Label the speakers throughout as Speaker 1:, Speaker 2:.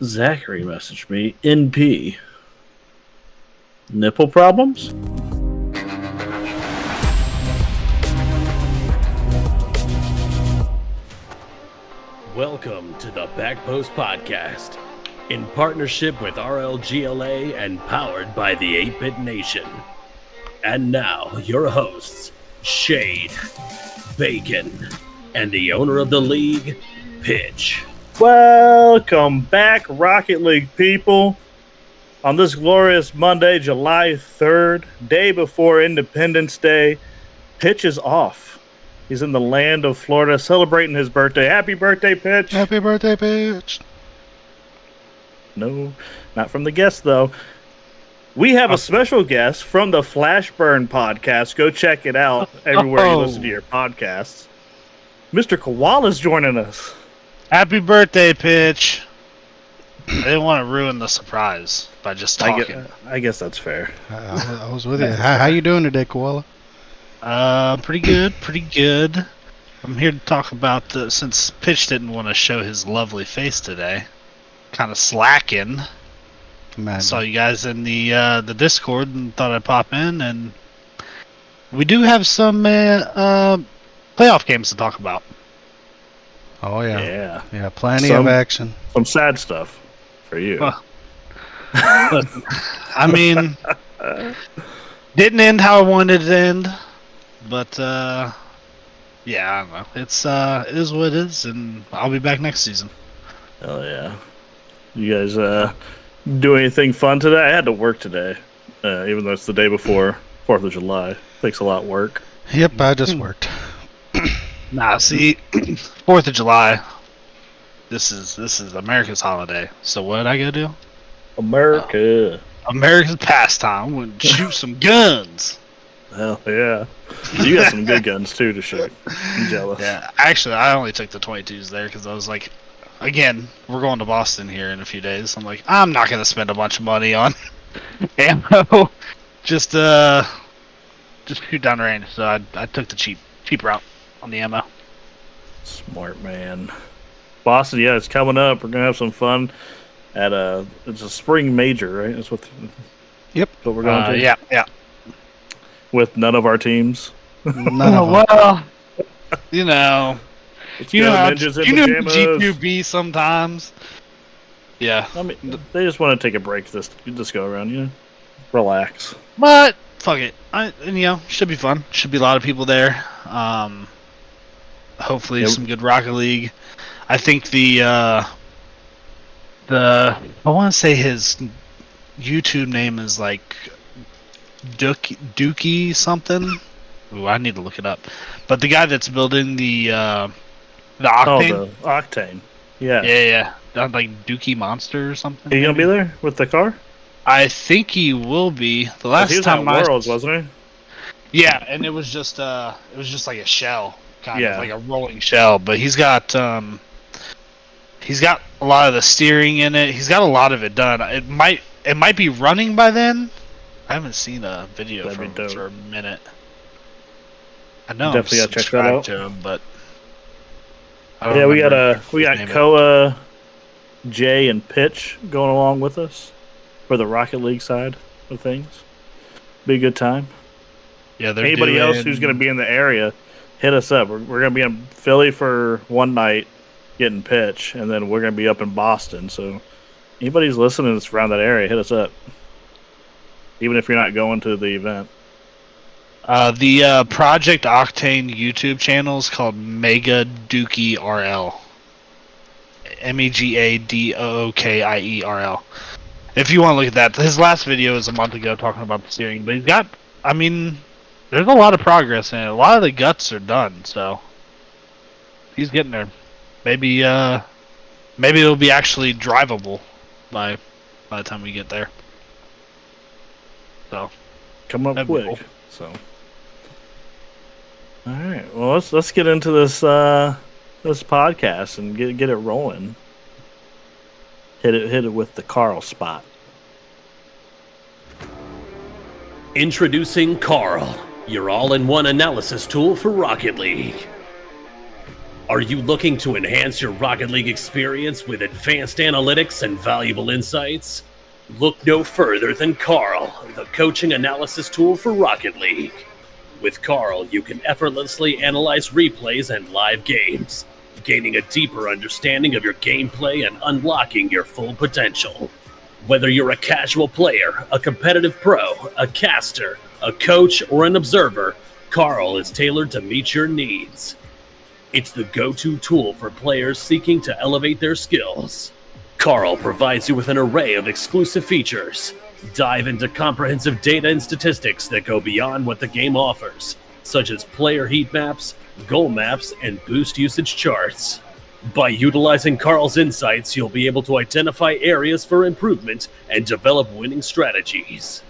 Speaker 1: Zachary messaged me. NP. Nipple problems?
Speaker 2: Welcome to the Backpost Podcast, in partnership with RLGLA and powered by the 8-Bit Nation. And now, your hosts, Shade, Bacon, and the owner of the league, Pitch.
Speaker 1: Welcome back, Rocket League people. On this glorious Monday, July 3rd, day before Independence Day, Pitch is off. He's in the land of Florida celebrating his birthday. Happy birthday, Pitch!
Speaker 3: Happy birthday, Pitch!
Speaker 1: No, not from the guest, though. We have a special guest from the Flashburn podcast. Go check it out everywhere you listen to your podcasts. Mr. Koala's joining us.
Speaker 4: Happy birthday, Pitch. I didn't want to ruin the surprise by just talking.
Speaker 1: I guess that's fair.
Speaker 3: I was with you. How you doing today, Koala?
Speaker 4: Pretty good. I'm here to talk about since Pitch didn't want to show his lovely face today, kind of slacking.
Speaker 3: Imagine.
Speaker 4: Saw you guys in the Discord and thought I'd pop in, and we do have some playoff games to talk about.
Speaker 3: Oh yeah.
Speaker 1: Yeah.
Speaker 3: Plenty of action.
Speaker 1: Some sad stuff for you.
Speaker 4: Well, listen, I mean, didn't end how I wanted it to end, but yeah, I don't know. It is what it is, and I'll be back next season.
Speaker 1: Oh yeah. You guys do anything fun today? I had to work today, even though it's the day before 4th of July. Takes a lot of work.
Speaker 3: Yep, I just worked.
Speaker 4: Nah, see, 4th of July. This is America's holiday. So what did I go do?
Speaker 1: America.
Speaker 4: America's pastime. Would shoot some guns.
Speaker 1: Hell yeah. You got some good guns too to shoot. I'm jealous.
Speaker 4: Yeah, actually, I only took the 22s there because I was like, again, we're going to Boston here in a few days. I'm like, I'm not gonna spend a bunch of money on ammo. Just shoot down range. So I took the cheap route on the ammo.
Speaker 1: Smart man. Boston, yeah, it's coming up. We're gonna have some fun at it's a spring major, right? That's what.
Speaker 3: Yep.
Speaker 1: What we're going to.
Speaker 4: Yeah.
Speaker 1: With none of our teams.
Speaker 4: Well, you know.
Speaker 1: You know how
Speaker 4: G2B sometimes. Yeah.
Speaker 1: I mean, they just want to take a break this go around, you know? Relax.
Speaker 4: But fuck it. Should be fun. Should be a lot of people there. Hopefully some good Rocket League. I think I want to say his YouTube name is like Dookie something. Ooh, I need to look it up. But the guy that's building the Octane.
Speaker 1: Oh, the Octane. Yeah.
Speaker 4: Yeah. Like Dookie Monster or something.
Speaker 1: Are you gonna be there with the car?
Speaker 4: I think he will be. The last
Speaker 1: he was
Speaker 4: time
Speaker 1: at Worlds, wasn't
Speaker 4: he? Yeah, and it was just like a shell, kind of like a rolling shell. But he's got a lot of the steering in it. He's got a lot of it done. It might be running by then. I haven't seen a video from him for a minute. I know.
Speaker 1: Definitely gotta check that out.
Speaker 4: To him, but
Speaker 1: yeah, we got Koa, Jay, and Pitch going along with us for the Rocket League side of things. Be a good time.
Speaker 4: Yeah,
Speaker 1: anybody else who's going to be in the area, hit us up. We're going to be in Philly for one night, getting Pitch, and then we're going to be up in Boston. So anybody who's listening that's around that area, hit us up. Even if you're not going to the event.
Speaker 4: The Project Octane YouTube channel is called Mega Dookie RL. MEGADOOKIERL. If you want to look at that, his last video was a month ago talking about the steering, but there's a lot of progress in it. A lot of the guts are done, so he's getting there. Maybe it'll be actually drivable by the time we get there. So
Speaker 1: come up quick. Cool. So all right, well let's get into this podcast and get it rolling. Hit it with the Carl spot.
Speaker 2: Introducing Carl, your all-in-one analysis tool for Rocket League. Are you looking to enhance your Rocket League experience with advanced analytics and valuable insights? Look no further than Carl, the coaching analysis tool for Rocket League. With Carl, you can effortlessly analyze replays and live games, gaining a deeper understanding of your gameplay and unlocking your full potential. Whether you're a casual player, a competitive pro, a caster, a coach, or an observer, Carl is tailored to meet your needs. It's the go-to tool for players seeking to elevate their skills. Carl provides you with an array of exclusive features. Dive into comprehensive data and statistics that go beyond what the game offers, such as player heat maps, goal maps, and boost usage charts. By utilizing Carl's insights, you'll be able to identify areas for improvement and develop winning strategies.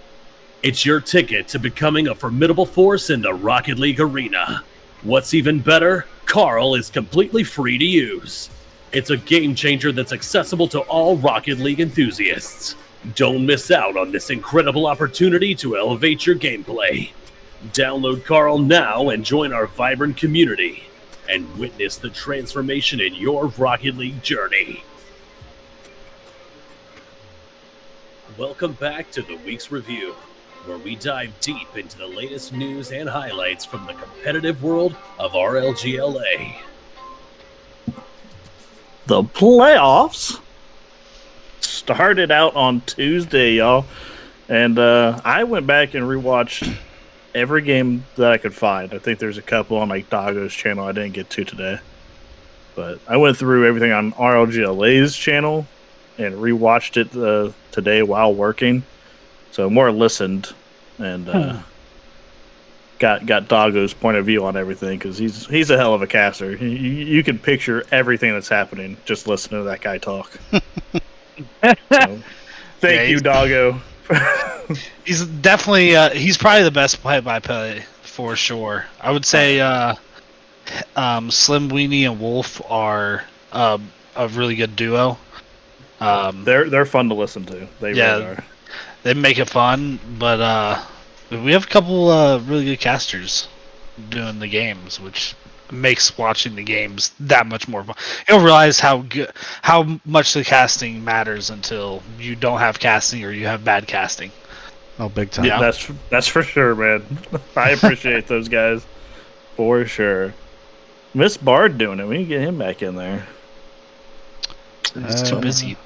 Speaker 2: It's your ticket to becoming a formidable force in the Rocket League arena. What's even better, Carl is completely free to use. It's a game changer that's accessible to all Rocket League enthusiasts. Don't miss out on this incredible opportunity to elevate your gameplay. Download Carl now and join our vibrant community and witness the transformation in your Rocket League journey. Welcome back to the week's review, where we dive deep into the latest news and highlights from the competitive world of RLGLA.
Speaker 1: The playoffs started out on Tuesday, y'all. And I went back and rewatched every game that I could find. I think there's a couple on like Dago's channel I didn't get to today. But I went through everything on RLGLA's channel and rewatched it today while working. So more listened and got Dago's point of view on everything, because he's a hell of a caster. You can picture everything that's happening just listening to that guy talk. So, thank you, Dago.
Speaker 4: He's definitely he's probably the best play-by-play for sure. I would say Slim Weenie and Wolf are a really good duo.
Speaker 1: They're fun to listen to. They really are.
Speaker 4: They make it fun, but we have a couple really good casters doing the games, which makes watching the games that much more fun. You don't realize how much the casting matters until you don't have casting or you have bad casting.
Speaker 3: Oh, big time.
Speaker 1: Yeah, that's for sure, man. I appreciate those guys for sure. Miss Bard doing it. We can get him back in there.
Speaker 4: He's too busy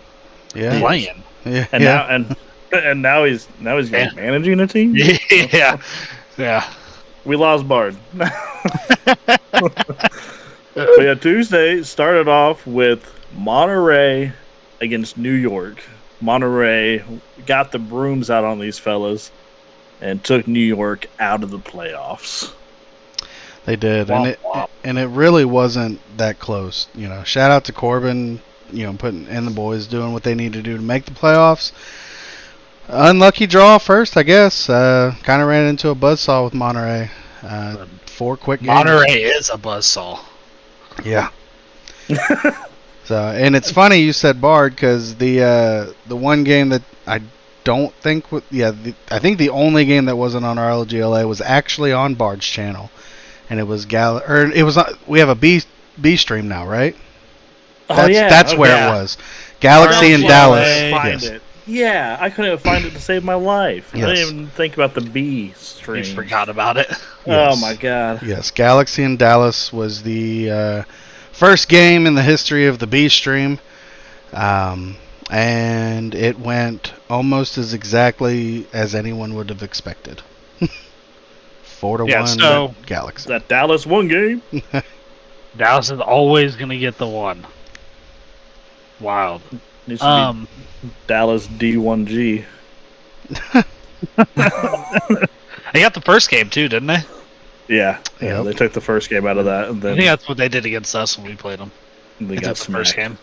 Speaker 3: playing.
Speaker 1: Yeah. And now he's managing a team.
Speaker 4: Yeah.
Speaker 1: We lost Bard. But yeah, Tuesday started off with Monterey against New York. Monterey got the brooms out on these fellas and took New York out of the playoffs.
Speaker 3: They did, and it really wasn't that close. You know, shout out to Corbin. You know, and the boys doing what they need to do to make the playoffs. Unlucky draw first, I guess. Kind of ran into a buzzsaw with Monterey. 4 quick games.
Speaker 4: Monterey is a buzzsaw.
Speaker 3: Yeah. So, and it's funny you said Bard, because the one game that I don't think I think the only game that wasn't on RLGLA was actually on Bard's channel, and it was we have a B stream now, right? That's where it was. Galaxy and Dallas.
Speaker 1: It. Yeah, I couldn't find it to save my life.
Speaker 3: Yes.
Speaker 1: I didn't even think about the B stream.
Speaker 4: You forgot about it.
Speaker 1: Yes. Oh my god.
Speaker 3: Yes, Galaxy and Dallas was the first game in the history of the B stream, and it went almost as exactly as anyone would have expected. 4-1
Speaker 4: so
Speaker 3: Galaxy.
Speaker 1: That Dallas won game.
Speaker 4: Dallas is always going to get the one. Wild.
Speaker 1: Needs to be Dallas D1G.
Speaker 4: They got the first game too, didn't they?
Speaker 1: Yeah, they took the first game out of that. And then
Speaker 4: I think that's what they did against us when we played them.
Speaker 1: They got
Speaker 4: the first game.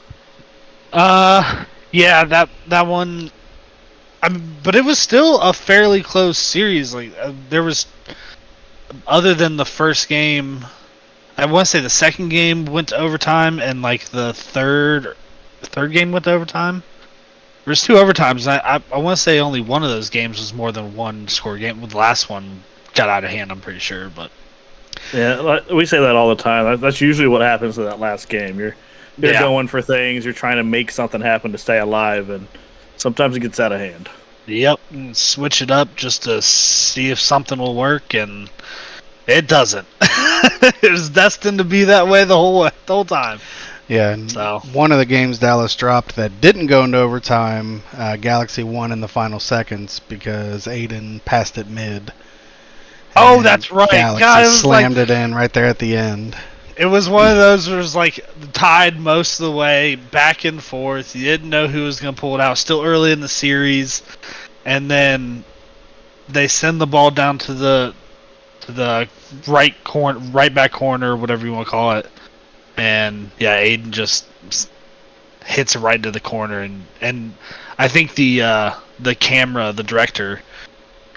Speaker 1: Yeah,
Speaker 4: that one. But it was still a fairly close series. Like there was, other than the first game, I want to say the second game went to overtime, and like the third game went to overtime. There's 2 overtimes. I want to say only one of those games was more than one score game. The last one got out of hand, I'm pretty sure. But
Speaker 1: Yeah, we say that all the time. That's usually what happens to that last game. You're going for things. You're trying to make something happen to stay alive, and sometimes it gets out of hand.
Speaker 4: Yep, and switch it up just to see if something will work, and it doesn't. It was destined to be that way the whole time.
Speaker 3: Yeah, and
Speaker 4: So
Speaker 3: one of the games Dallas dropped that didn't go into overtime, Galaxy won in the final seconds because Aiden passed it mid.
Speaker 4: Oh,
Speaker 3: And
Speaker 4: that's right.
Speaker 3: Galaxy
Speaker 4: God, it was
Speaker 3: slammed it in right there at the end.
Speaker 4: It was one of those where it was like tied most of the way, back and forth. You didn't know who was going to pull it out. Still early in the series, and then they send the ball down to the right back corner, whatever you want to call it. And yeah, Aiden just hits it right into the corner, and I think the camera, the director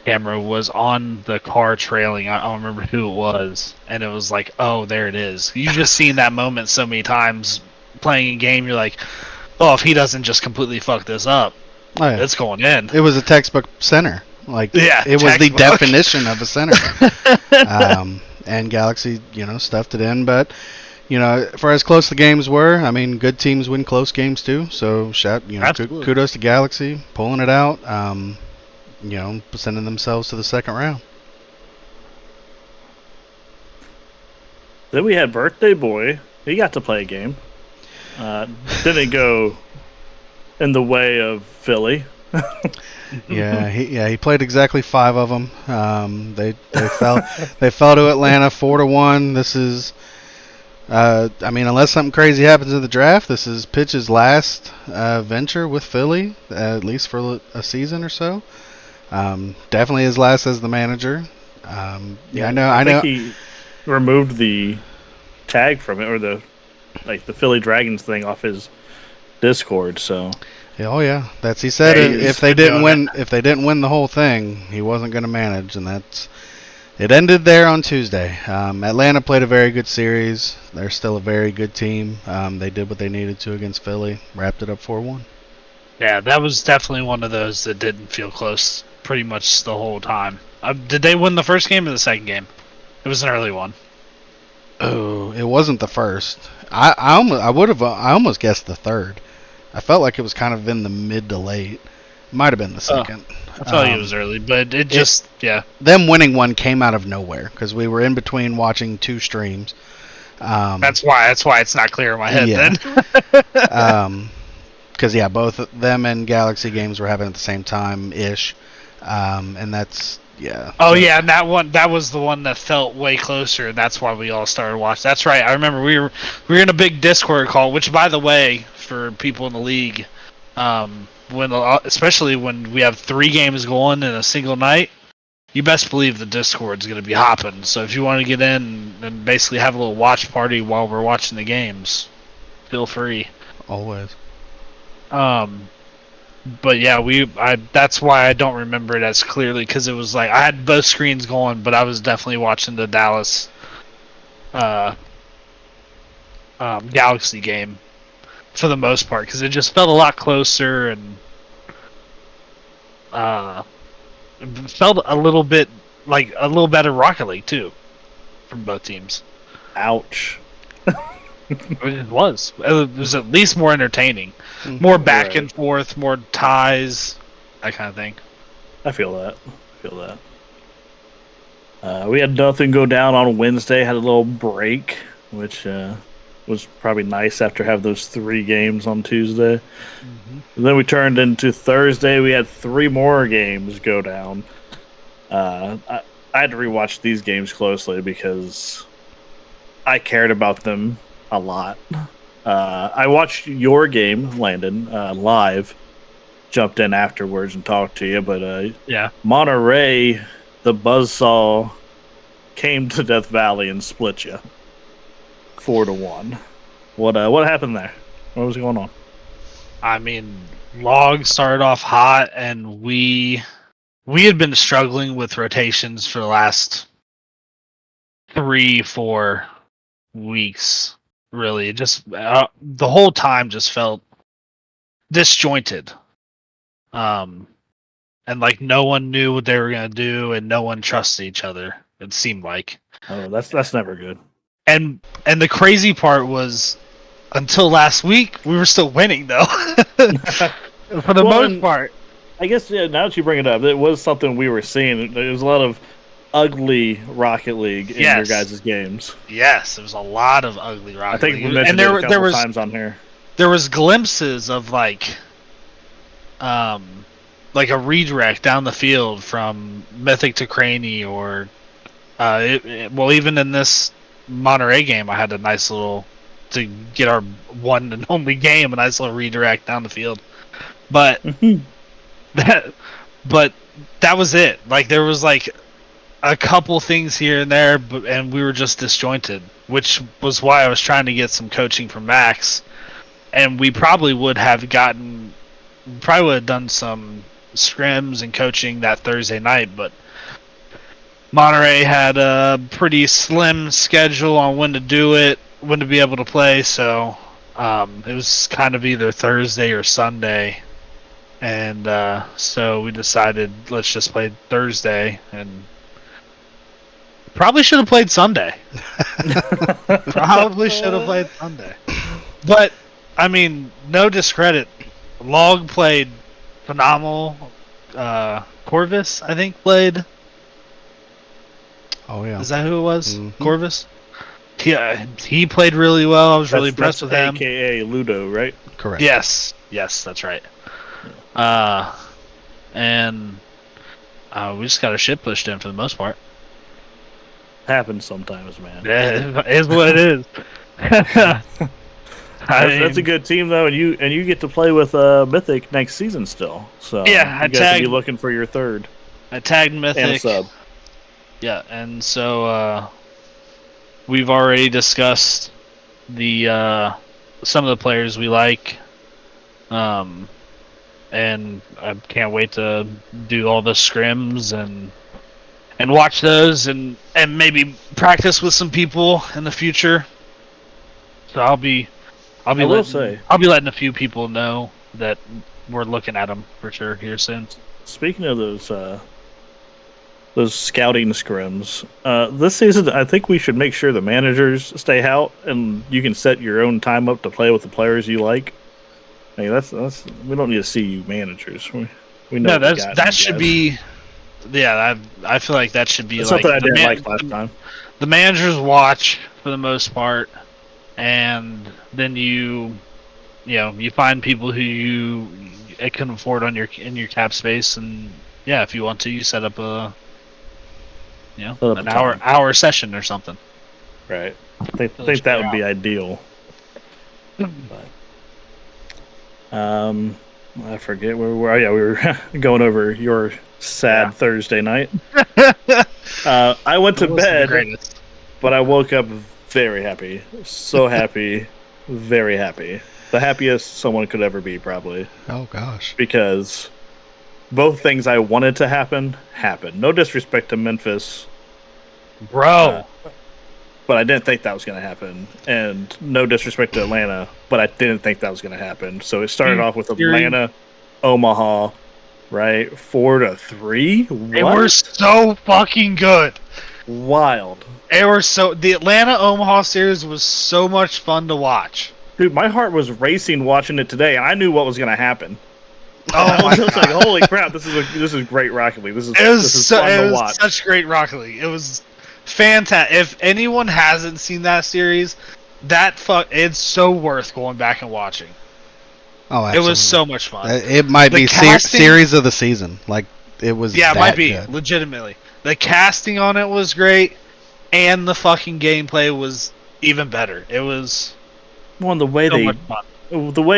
Speaker 4: camera, was on the car trailing. I don't remember who it was, and it was like, oh, there it is. You just seen that moment so many times playing a game. You're like, oh, if he doesn't just completely fuck this up,
Speaker 3: Oh, yeah.
Speaker 4: it's going in.
Speaker 3: It was a textbook center. Like,
Speaker 4: Yeah,
Speaker 3: it was the
Speaker 4: textbook.
Speaker 3: definition of a center. And Galaxy, stuffed it in. But, for as close the games were, I mean, good teams win close games too. So,
Speaker 4: Absolutely.
Speaker 3: kudos to Galaxy pulling it out. Sending themselves to the second round.
Speaker 1: Then we had Birthday Boy. He got to play a game. Didn't go in the way of Philly.
Speaker 3: He played exactly 5 of them. They fell to Atlanta 4-1. This is, unless something crazy happens in the draft, this is Pitch's last venture with Philly, at least for a season or so. Definitely his last as the manager. I know.
Speaker 1: He removed the tag from it, or the Philly Dragons thing off his Discord. So.
Speaker 3: Oh yeah, he said if they didn't win the whole thing, he wasn't going to manage, and it ended there on Tuesday. Atlanta played a very good series. They're still a very good team. They did what they needed to against Philly, wrapped it up 4-1.
Speaker 4: Yeah, that was definitely one of those that didn't feel close pretty much the whole time. Did they win the first game or the second game? It was an early one.
Speaker 3: Oh, it wasn't the first. I almost guessed the third. I felt like it was kind of in the mid to late. Might have been the second.
Speaker 4: I thought it was early, but it just, yeah.
Speaker 3: Them winning one came out of nowhere because we were in between watching 2 streams.
Speaker 4: That's why it's not clear in my head then.
Speaker 3: Because both them and Galaxy games were happening at the same time ish, and that's
Speaker 4: Oh yeah, and that was the one that felt way closer, and that's why we all started watching. That's right. I remember we were in a big Discord call, which, by the way, for people in the league, especially when we have 3 games going in a single night, you best believe the Discord's going to be hopping. So if you want to get in and basically have a little watch party while we're watching the games, feel free.
Speaker 3: Always.
Speaker 4: But yeah, that's why I don't remember it as clearly, because it was like I had both screens going, but I was definitely watching the Dallas Galaxy game for the most part, because it just felt a lot closer, and it felt a little bit like a little better Rocket League too from both teams.
Speaker 1: Ouch.
Speaker 4: It was at least more entertaining. More back and forth, more ties, that kind of thing.
Speaker 1: I feel that. We had nothing go down on Wednesday. Had a little break, which was probably nice after having those 3 games on Tuesday. And then we turned into Thursday. We had 3 more games go down. I had to rewatch these games closely because I cared about them a lot. I watched your game, Landon, live. Jumped in afterwards and talked to you, but Monterey, the buzzsaw, came to Death Valley and split you 4-1. What happened there? What was going on?
Speaker 4: I mean, Log started off hot, and we had been struggling with rotations for the last 3-4 weeks. Really, it just the whole time just felt disjointed, and like no one knew what they were gonna do, and no one trusted each other. It seemed like.
Speaker 1: Oh, that's never good.
Speaker 4: And the crazy part was, until last week, we were still winning though. For the most part.
Speaker 1: I guess now that you bring it up, it was something we were seeing. There was a lot of ugly Rocket League in your guys' games.
Speaker 4: Yes, there was a lot of ugly Rocket League.
Speaker 1: I think we mentioned it a couple times on here.
Speaker 4: There was glimpses of like a redirect down the field from Mythic to Craney, or even in this Monterey game, I had a nice little, to get our one and only game, a nice little redirect down the field. But that was it. Like, there was like a couple things here and there, and we were just disjointed, which was why I was trying to get some coaching from Max. And we probably would have done some scrims and coaching that Thursday night, but Monterey had a pretty slim schedule on when to do it, when to be able to play, so it was kind of either Thursday or Sunday. And so we decided, let's just play Thursday, and probably should have played Sunday. But, I mean, no discredit. Log played phenomenal. Corvus, I think, played.
Speaker 3: Oh, yeah.
Speaker 4: Is that who it was?
Speaker 3: Mm-hmm.
Speaker 4: Corvus? He played really well. I was really impressed with him.
Speaker 1: AKA Ludo, right?
Speaker 3: Correct.
Speaker 4: Yes, that's right. And we just got our shit pushed in for the most part.
Speaker 1: Happens sometimes, man.
Speaker 4: Yeah, it is what it is.
Speaker 1: That's a good team though, and you get to play with Mythic next season still. So
Speaker 4: yeah,
Speaker 1: you guys will be looking for your third.
Speaker 4: I tagged Mythic.
Speaker 1: And a sub.
Speaker 4: Yeah, and so we've already discussed the some of the players we like. And I can't wait to do all the scrims and watch those and maybe practice with some people in the future. So I'll be letting a few people know that we're looking at them for sure here soon.
Speaker 1: Speaking of those scouting scrims, this season I think we should make sure the managers stay out and you can set your own time up to play with the players you like. Hey, that's we don't need to see you managers. We know
Speaker 4: that should be. Yeah, I feel like that should be
Speaker 1: that's
Speaker 4: like
Speaker 1: something I didn't like last time.
Speaker 4: The managers watch for the most part, and then you find people who it can afford in your cap space, and yeah, if you want to, you set up an hour session or something.
Speaker 1: Right. I think that would be ideal. But, I forget where we were. Yeah, we were going over your sad Thursday night. I went to bed, but I woke up very happy. So happy. Very happy. The happiest someone could ever be, probably.
Speaker 3: Oh, gosh.
Speaker 1: Because both things I wanted to happen happened. No disrespect to Memphis.
Speaker 4: Bro.
Speaker 1: But I didn't think that was going to happen. And no disrespect to Atlanta, but I didn't think that was going to happen. So it started off with Atlanta, Omaha, right? 4-3.
Speaker 4: They were so fucking good.
Speaker 1: Wild.
Speaker 4: The Atlanta Omaha series was so much fun to watch.
Speaker 1: Dude, my heart was racing watching it today, and I knew what was going to happen.
Speaker 4: Oh,
Speaker 1: I was like, holy crap! This is great Rocket League. This is fun to watch.
Speaker 4: Such great Rocket League. It was fantastic. If anyone hasn't seen that series, it's so worth going back and watching.
Speaker 3: Oh, absolutely.
Speaker 4: It was so much fun.
Speaker 3: It might be series of the season. Like, it was.
Speaker 4: Yeah, it might be
Speaker 3: good.
Speaker 4: legitimately. The casting on it was great, and the fucking gameplay was even better. It was.
Speaker 1: Well, the way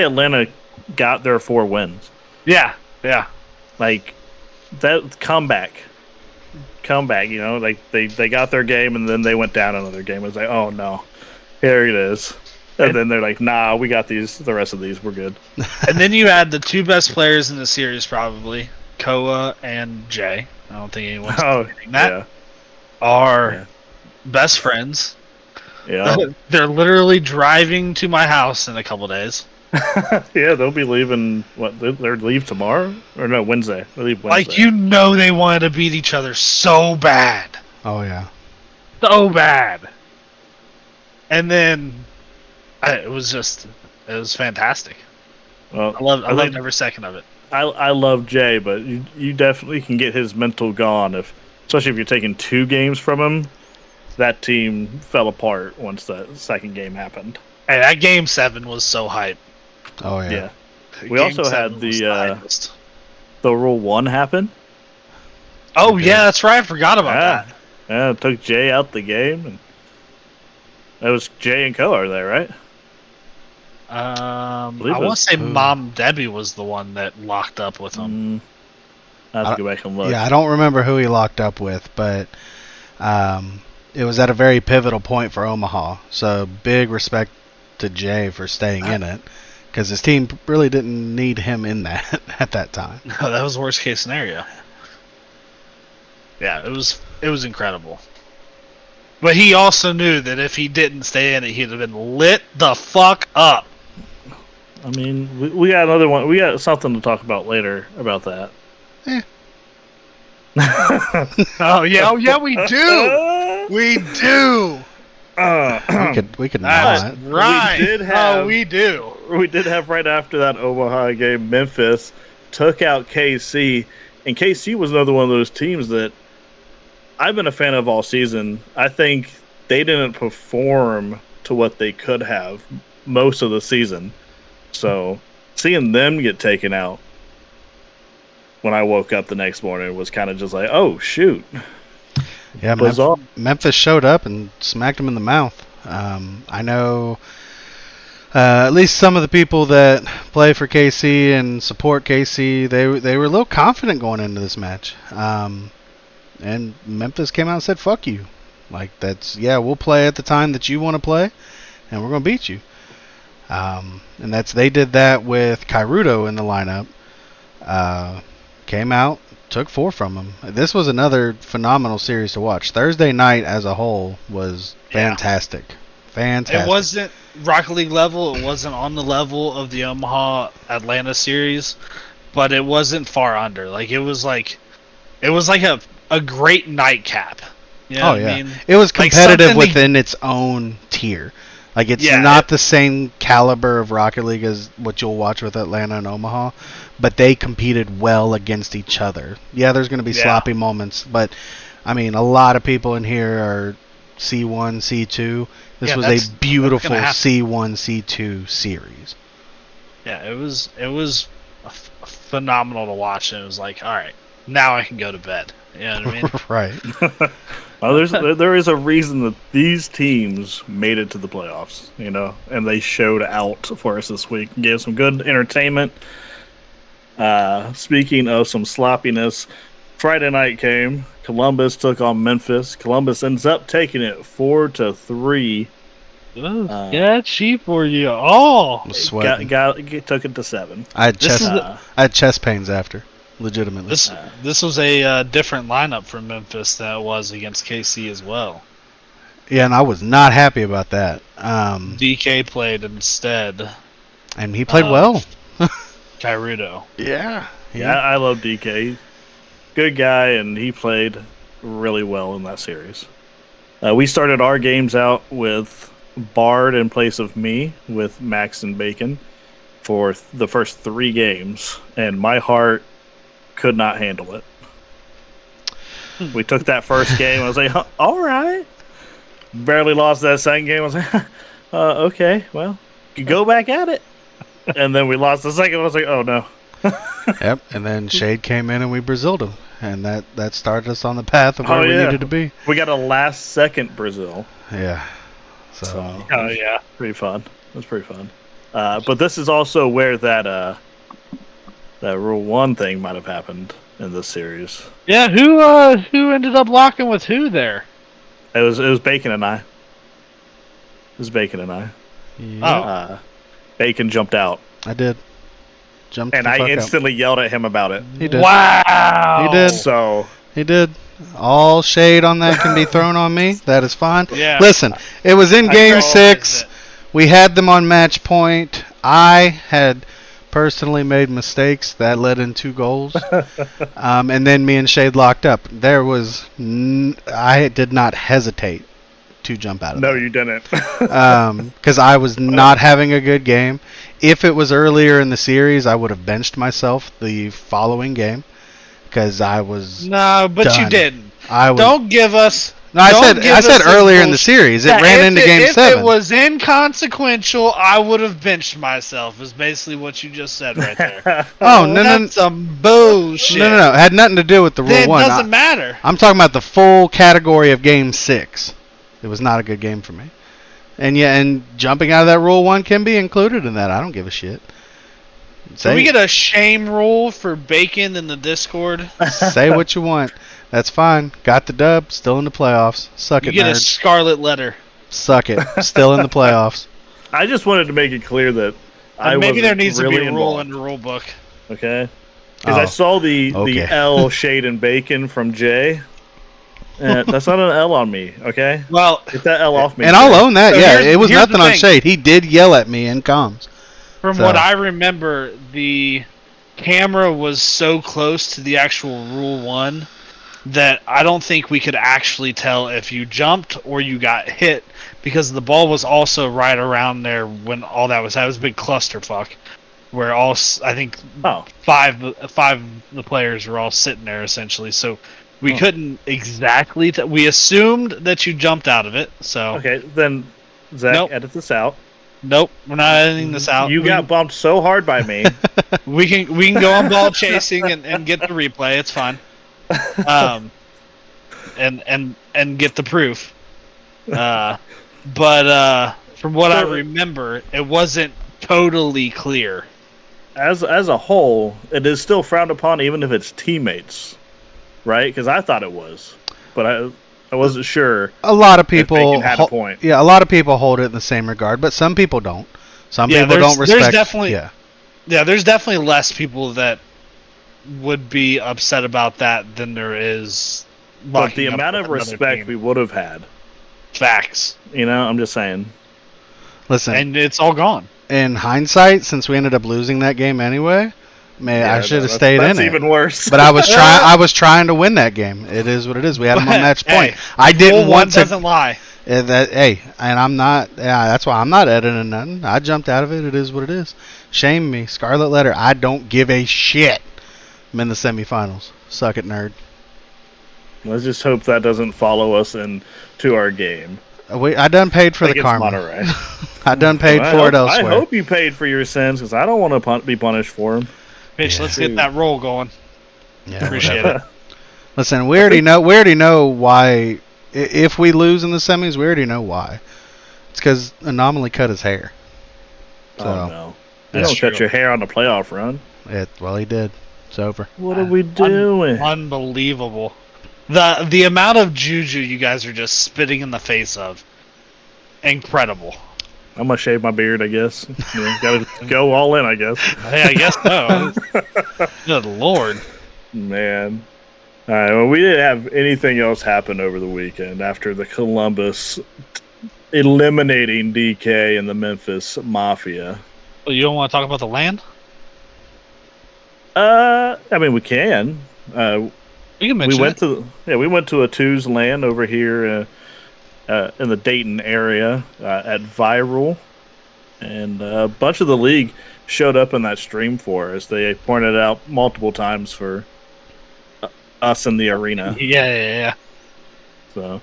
Speaker 1: Atlanta got their 4 wins.
Speaker 4: Yeah.
Speaker 1: Like that comeback. Like they got their game and then they went down another game. It was like, oh no, here it is. And then they're like, nah, we got the rest of these, we're good.
Speaker 4: And then you had the 2 best players in the series, probably Koa and Jay. I don't think anyone's debating that.
Speaker 1: Yeah.
Speaker 4: Are best friends.
Speaker 1: Yeah.
Speaker 4: They're literally driving to my house in a couple days.
Speaker 1: Yeah, they'll be leaving. What? They leave tomorrow or no? Wednesday. They leave Wednesday.
Speaker 4: Like, they wanted to beat each other so bad.
Speaker 3: Oh yeah.
Speaker 4: So bad. And then it was fantastic.
Speaker 1: Well,
Speaker 4: I loved every second of it.
Speaker 1: I love Jay, but you definitely can get his mental gone especially if you're taking 2 games from him. That team fell apart once that second game happened.
Speaker 4: Hey, that game 7 was so hype.
Speaker 3: Oh yeah.
Speaker 1: We also had the Rule 1 happen.
Speaker 4: Oh yeah, that's right. I forgot about that.
Speaker 1: Yeah, it took Jay out the game, and that was Jay and Co. Are there, right?
Speaker 4: I want to say Mom Debbie was the one that locked up with him.
Speaker 1: I have to go back and look.
Speaker 3: Yeah, I don't remember who he locked up with, but it was at a very pivotal point for Omaha. So big respect to Jay for staying in it, because his team really didn't need him in that at that time.
Speaker 4: No, that was worst case scenario. Yeah, it was incredible. But he also knew that if he didn't stay in it, he'd have been lit the fuck up.
Speaker 1: I mean, we got another one. We got something to talk about later about that.
Speaker 4: Oh yeah, we do. We do.
Speaker 3: We could not.
Speaker 4: Right. We do.
Speaker 1: We did have right after that Omaha game, Memphis took out KC, and KC was another one of those teams that I've been a fan of all season. I think they didn't perform to what they could have most of the season. So seeing them get taken out when I woke up the next morning was kind of just like, oh, shoot.
Speaker 3: Yeah, Memphis showed up and smacked them in the mouth. I know at least some of the people that play for KC and support KC, they were a little confident going into this match. And Memphis came out and said, fuck you. Like, we'll play at the time that you want to play, and we're going to beat you. And they did that with Kairudo in the lineup. Came out, took 4 from him. This was another phenomenal series to watch. Thursday night as a whole was fantastic. Fantastic.
Speaker 4: It wasn't Rocket League level. It wasn't on the level of the Omaha Atlanta series, but it wasn't far under. Like, it was like a great nightcap. You know what I mean?
Speaker 3: It was competitive within its own tier. Like, it's not the same caliber of Rocket League as what you'll watch with Atlanta and Omaha, but they competed well against each other. Yeah, there's going to be sloppy moments, but, I mean, a lot of people in here are C1, C2. This was a beautiful C1, C2 series.
Speaker 4: Yeah, it was phenomenal to watch, and it was like, all right, now I can go to bed. You know what I mean?
Speaker 3: Right.
Speaker 1: Well, there is a reason that these teams made it to the playoffs, and they showed out for us this week. Gave some good entertainment. Speaking of some sloppiness, Friday night came. Columbus took on Memphis. Columbus ends up taking it 4-3.
Speaker 4: Sketchy for you all.
Speaker 1: Took it to 7.
Speaker 3: I had chest pains after. Legitimately.
Speaker 4: This was a different lineup for Memphis than it was against KC as well.
Speaker 3: Yeah, and I was not happy about that.
Speaker 4: DK played instead.
Speaker 3: And he played well.
Speaker 4: Kairudo.
Speaker 3: Yeah,
Speaker 1: I love DK. Good guy, and he played really well in that series. We started our games out with Bard in place of me with Max and Bacon for the first 3 games, and my heart could not handle it. We took that first game. I was like, all right. Barely lost that second game. I was like, okay, well, you go back at it. And then we lost the second. I was like, oh no.
Speaker 3: Yep. And then Shade came in and we Braziled him, and that started us on the path of where we needed to be.
Speaker 1: We got a last second Brazil.
Speaker 3: Yeah. So.
Speaker 4: Oh yeah,
Speaker 1: pretty fun. It was pretty fun. But this is also where that Rule 1 thing might have happened in this series.
Speaker 4: Yeah, who ended up locking with who there?
Speaker 1: It was Bacon and I. It was Bacon and I.
Speaker 3: Yeah.
Speaker 1: Bacon jumped out.
Speaker 3: I did.
Speaker 1: And I instantly yelled at him about it.
Speaker 3: He did.
Speaker 4: Wow.
Speaker 3: He did.
Speaker 1: So
Speaker 3: he did. All shade on that can be thrown on me. That is fine.
Speaker 4: Yeah.
Speaker 3: Listen, it was in Game 6. We had them on match point. I had personally made mistakes that led in 2 goals. And then me and Shade locked up. I did not hesitate to jump out of
Speaker 1: No,
Speaker 3: that.
Speaker 1: you didn't.
Speaker 3: Because I was not having a good game. If it was earlier in the series, I would have benched myself the following game because I was.
Speaker 4: No, but
Speaker 3: done.
Speaker 4: you didn't.
Speaker 3: I was.
Speaker 4: Don't give us.
Speaker 3: No, I
Speaker 4: don't
Speaker 3: said
Speaker 4: give us this
Speaker 3: earlier in the
Speaker 4: bullshit.
Speaker 3: series. It
Speaker 4: Yeah,
Speaker 3: ran into game 7.
Speaker 4: If it was inconsequential, I would have benched myself. Is basically what you just said right there.
Speaker 3: Oh no!
Speaker 4: That's some bullshit.
Speaker 3: No! It had nothing to do with the rule
Speaker 4: Then it
Speaker 3: 1.
Speaker 4: doesn't matter.
Speaker 3: I'm talking about the full category of game 6. It was not a good game for me. And jumping out of that rule 1 can be included in that. I don't give a shit.
Speaker 4: Can we get a shame rule for Bacon in the Discord?
Speaker 3: Say what you want. That's fine. Got the dub. Still in the playoffs. Suck
Speaker 4: You
Speaker 3: it,
Speaker 4: get a
Speaker 3: nerds.
Speaker 4: scarlet letter.
Speaker 3: Suck it. Still in the playoffs.
Speaker 1: I just wanted to make it clear that
Speaker 4: Maybe there needs
Speaker 1: really
Speaker 4: to be a rule
Speaker 1: involved.
Speaker 4: in the rule book.
Speaker 1: Okay. Because I
Speaker 3: Oh,
Speaker 1: saw the
Speaker 3: okay.
Speaker 1: L Shade and Bacon from Jay. That's not an L on me, okay?
Speaker 4: Well,
Speaker 1: Get that L off me.
Speaker 3: And
Speaker 1: Jay.
Speaker 3: I'll own that.
Speaker 4: So
Speaker 3: Yeah,
Speaker 4: here's-
Speaker 3: it was
Speaker 4: here's
Speaker 3: nothing
Speaker 4: the
Speaker 3: on
Speaker 4: thing.
Speaker 3: Shade. He did yell at me in comms.
Speaker 4: from
Speaker 3: So-
Speaker 4: what I remember, the camera was so close to the actual rule 1 that I don't think we could actually tell if you jumped or you got hit because the ball was also right around there when all that was happening. It was a big clusterfuck where I think
Speaker 1: Oh,
Speaker 4: five of the players were all sitting there essentially. So we couldn't exactly. We assumed that you jumped out of it. So
Speaker 1: okay. Then, Zach,
Speaker 4: Nope.
Speaker 1: edit this out.
Speaker 4: nope, we're not editing this out.
Speaker 1: You got bumped so hard by me.
Speaker 4: We can go on ball chasing and get the replay. It's fine. And get the proof. But from what I remember, it wasn't totally clear.
Speaker 1: As a whole, it is still frowned upon, even if it's teammates, right? Because I thought it was, but I wasn't sure.
Speaker 3: A lot of
Speaker 1: If Bacon
Speaker 3: people
Speaker 1: had a point.
Speaker 3: Yeah, a lot of people hold it in the same regard, but some people don't. Some
Speaker 4: Yeah,
Speaker 3: people don't
Speaker 4: there's
Speaker 3: respect.
Speaker 4: definitely-
Speaker 3: yeah.
Speaker 4: Yeah, there's definitely less people that would be upset about that than there is.
Speaker 1: But the
Speaker 4: locking up
Speaker 1: amount of
Speaker 4: another
Speaker 1: respect
Speaker 4: team.
Speaker 1: we would have had,
Speaker 4: Facts,
Speaker 1: I'm just saying.
Speaker 3: Listen,
Speaker 4: and it's all gone.
Speaker 3: in hindsight, since we ended up losing that game anyway, man, I should have stayed
Speaker 1: that's
Speaker 3: in it.
Speaker 1: even worse.
Speaker 3: But I was trying to win that game. It is what it is. We had them on match point.
Speaker 4: Hey,
Speaker 3: I didn't
Speaker 4: Rule
Speaker 3: want
Speaker 4: 1
Speaker 3: to.
Speaker 4: doesn't lie.
Speaker 3: And I'm not. Yeah, that's why I'm not editing nothing. I jumped out of it. It is what it is. Shame me. Scarlet letter. I don't give a shit. I'm in the semifinals. Suck it, nerd.
Speaker 1: Let's just hope that doesn't follow us into our game.
Speaker 3: I done paid for the
Speaker 1: Against
Speaker 3: karma.
Speaker 1: Monterey.
Speaker 3: I done paid for it elsewhere.
Speaker 1: I hope you paid for your sins because I don't want to be punished for them.
Speaker 4: Bitch,
Speaker 3: Yeah.
Speaker 4: let's get that roll going.
Speaker 3: Yeah,
Speaker 4: Appreciate
Speaker 3: whatever.
Speaker 4: it.
Speaker 3: Listen, we already know why. If we lose in the semis, we already know why. It's because Anomaly cut his hair. So,
Speaker 1: Oh no! You
Speaker 4: That's
Speaker 1: don't cut
Speaker 4: true.
Speaker 1: your hair on the playoff run.
Speaker 3: Well, he did. It's over.
Speaker 1: What are we doing?
Speaker 4: Unbelievable. The amount of juju you guys are just spitting in the face of. Incredible.
Speaker 1: I'm gonna shave my beard, I guess. Gotta go all in, I guess.
Speaker 4: Hey, I guess so. Good lord.
Speaker 1: Man. All right. Well, we didn't have anything else happen over the weekend after the Columbus eliminating DK and the Memphis Mafia.
Speaker 4: Well, you don't want to talk about the land?
Speaker 1: I mean, we can.
Speaker 4: We can mention
Speaker 1: We went to a two's land over here in the Dayton area at Viral, and a bunch of the league showed up in that stream for us. They pointed out multiple times for us in the arena.
Speaker 4: Yeah.
Speaker 1: So,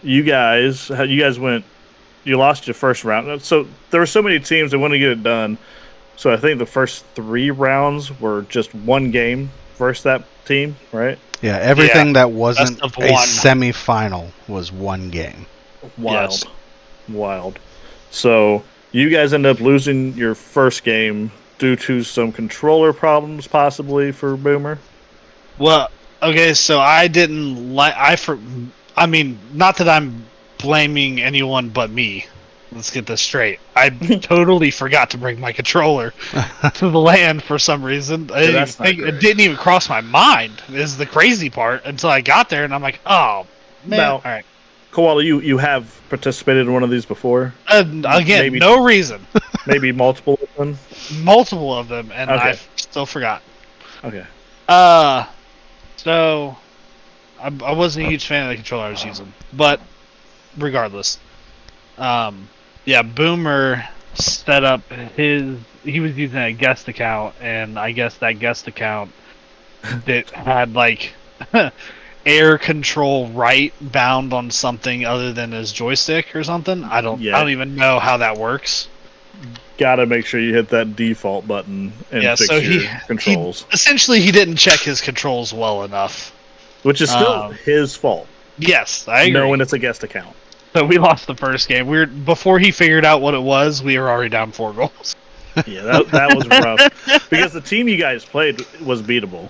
Speaker 1: you guys went. You lost your first round. So there were so many teams that wanted to get it done. So I think the first 3 rounds were just one game versus that team, right?
Speaker 3: Yeah, everything that
Speaker 4: Best
Speaker 3: wasn't
Speaker 4: of
Speaker 3: a
Speaker 4: one.
Speaker 3: semifinal was one game.
Speaker 1: Wild.
Speaker 4: Yes.
Speaker 1: Wild. So you guys end up losing your first game due to some controller problems, possibly for Boomer.
Speaker 4: Well, okay, so I didn't like. I mean, not that I'm blaming anyone but me. Let's get this straight. I totally forgot to bring my controller to the land for some reason. I didn't even
Speaker 1: that's not
Speaker 4: think, it
Speaker 1: great.
Speaker 4: didn't even cross my mind. Is the crazy part until I got there, and I'm like, oh man.
Speaker 1: Now,
Speaker 4: All right.
Speaker 1: Koala, you have participated in one of these before?
Speaker 4: Again,
Speaker 1: Maybe-
Speaker 4: no reason.
Speaker 1: Maybe multiple of them?
Speaker 4: Multiple of them, and
Speaker 1: Okay.
Speaker 4: I still forgot.
Speaker 1: Okay.
Speaker 4: So I wasn't a huge fan of the controller I was using, but regardless, yeah, Boomer set up he was using a guest account, and I guess that guest account that had like air control right bound on something other than his joystick or something. I don't even know how that works.
Speaker 1: Gotta make sure you hit that default button and fix
Speaker 4: so
Speaker 1: your controls.
Speaker 4: Essentially, he didn't check his controls well enough.
Speaker 1: Which is still his fault.
Speaker 4: Yes, I agree.
Speaker 1: Knowing it's a guest account.
Speaker 4: So we lost the first game. Before he figured out what it was, we were already down 4 goals.
Speaker 1: Yeah, that was rough. Because the team you guys played was beatable.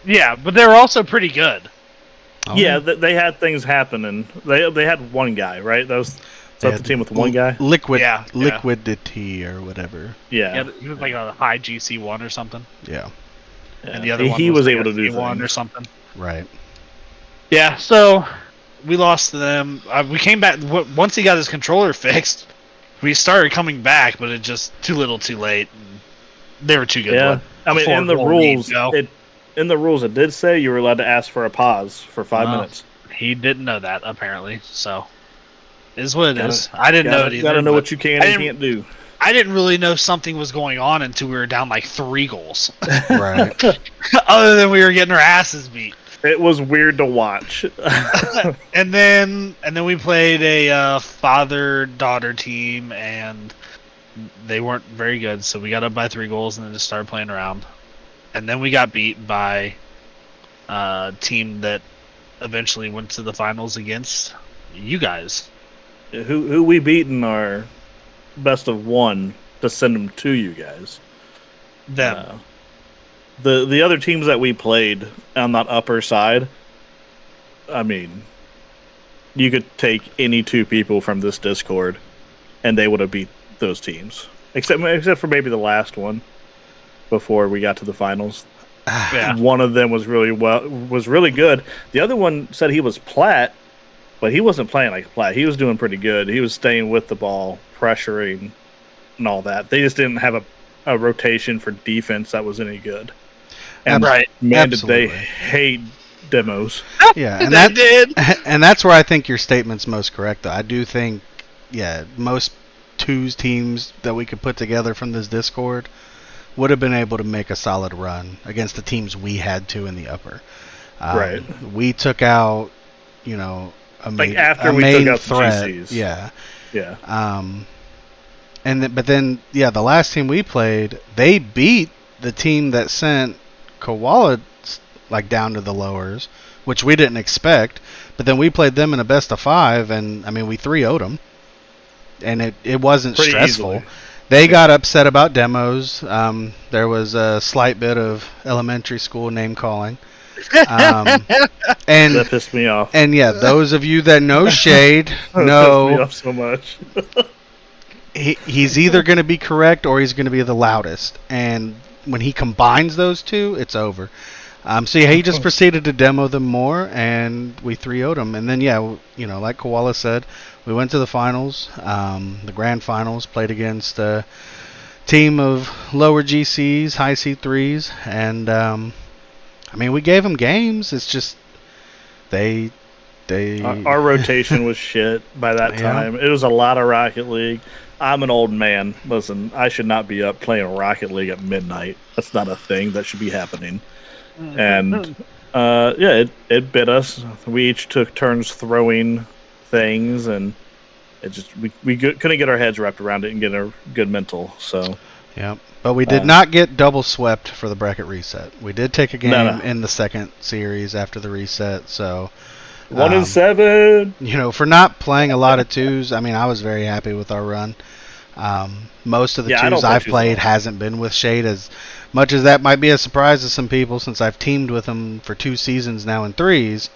Speaker 4: Yeah, but they were also pretty good.
Speaker 3: Oh,
Speaker 1: Yeah, they had things happen, and they had one guy, right? Is that the team with one guy?
Speaker 3: Liquidity or whatever.
Speaker 1: Yeah.
Speaker 4: He was like a high GC1 or something.
Speaker 3: Yeah.
Speaker 4: And the other one
Speaker 1: he was
Speaker 4: like
Speaker 1: able to do
Speaker 4: A1
Speaker 1: things.
Speaker 4: or something.
Speaker 3: Right.
Speaker 4: Yeah, so we lost to them. We came back once he got his controller fixed. We started coming back, but it just too little, too late. And they were too good.
Speaker 1: Yeah, I mean, in the rules, it did say you were allowed to ask for a pause for 5 minutes.
Speaker 4: He didn't know that apparently, so it is what it is. I didn't know it either.
Speaker 1: Gotta know what you can and can't do.
Speaker 4: I didn't really know something was going on until we were down like 3 goals.
Speaker 3: Right.
Speaker 4: Other than we were getting our asses beat.
Speaker 1: It was weird to watch.
Speaker 4: and then we played a father-daughter team, and they weren't very good. So we got up by 3 goals, and then just started playing around. And then we got beat by a team that eventually went to the finals against you guys.
Speaker 1: Who we beat in our best of 1 to send them to you guys.
Speaker 4: Them.
Speaker 1: The other teams that we played on that upper side, I mean, you could take any 2 people from this Discord, and they would have beat those teams, except for maybe the last one before we got to the finals.
Speaker 4: Yeah.
Speaker 1: One of them was really good. The other one said he was plat, but he wasn't playing like plat. He was doing pretty good. He was staying with the ball, pressuring, and all that. They just didn't have a rotation for defense that was any good. And man, did they hate demos.
Speaker 3: Yeah, and
Speaker 4: they did.
Speaker 3: And that's where I think your statement's most correct, though. I do think, most 2s teams that we could put together from this Discord would have been able to make a solid run against the teams we had to in the upper.
Speaker 1: Right.
Speaker 3: We took out, a
Speaker 1: after we
Speaker 3: main
Speaker 1: took out
Speaker 3: threat.
Speaker 1: the GCs.
Speaker 3: Yeah.
Speaker 1: Yeah.
Speaker 3: But then the last team we played, they beat the team that sent Koala down to the lowers, which we didn't expect. But then we played them in a best of 5, and we 3-0'd them, and it wasn't
Speaker 1: pretty
Speaker 3: stressful.
Speaker 1: Easily.
Speaker 3: They got upset about demos. There was a slight bit of elementary school name calling. And
Speaker 1: that pissed me off.
Speaker 3: And those of you that know Shade know
Speaker 1: pissed me off so much.
Speaker 3: he's either going to be correct or he's going to be the loudest. And when he combines those 2, it's over. He just proceeded to demo them more, and we 3-0'd them. And then, like Koala said, we went to the finals, the grand finals, played against a team of lower GCs, high C3s, and, we gave them games. It's just they
Speaker 1: our rotation was shit by that time. It was a lot of Rocket League. I'm an old man. Listen, I should not be up playing Rocket League at midnight. That's not a thing that should be happening. And it bit us. We each took turns throwing things, and it just we couldn't get our heads wrapped around it and get a good mental. So
Speaker 3: but we did not get double swept for the bracket reset. We did take a game in the second series after the reset. So
Speaker 1: 1-7.
Speaker 3: For not playing a lot of 2s, I was very happy with our run. Most of the 2s I've played hasn't been with Shade, as much as that might be a surprise to some people, since I've teamed with him for 2 seasons now in 3s.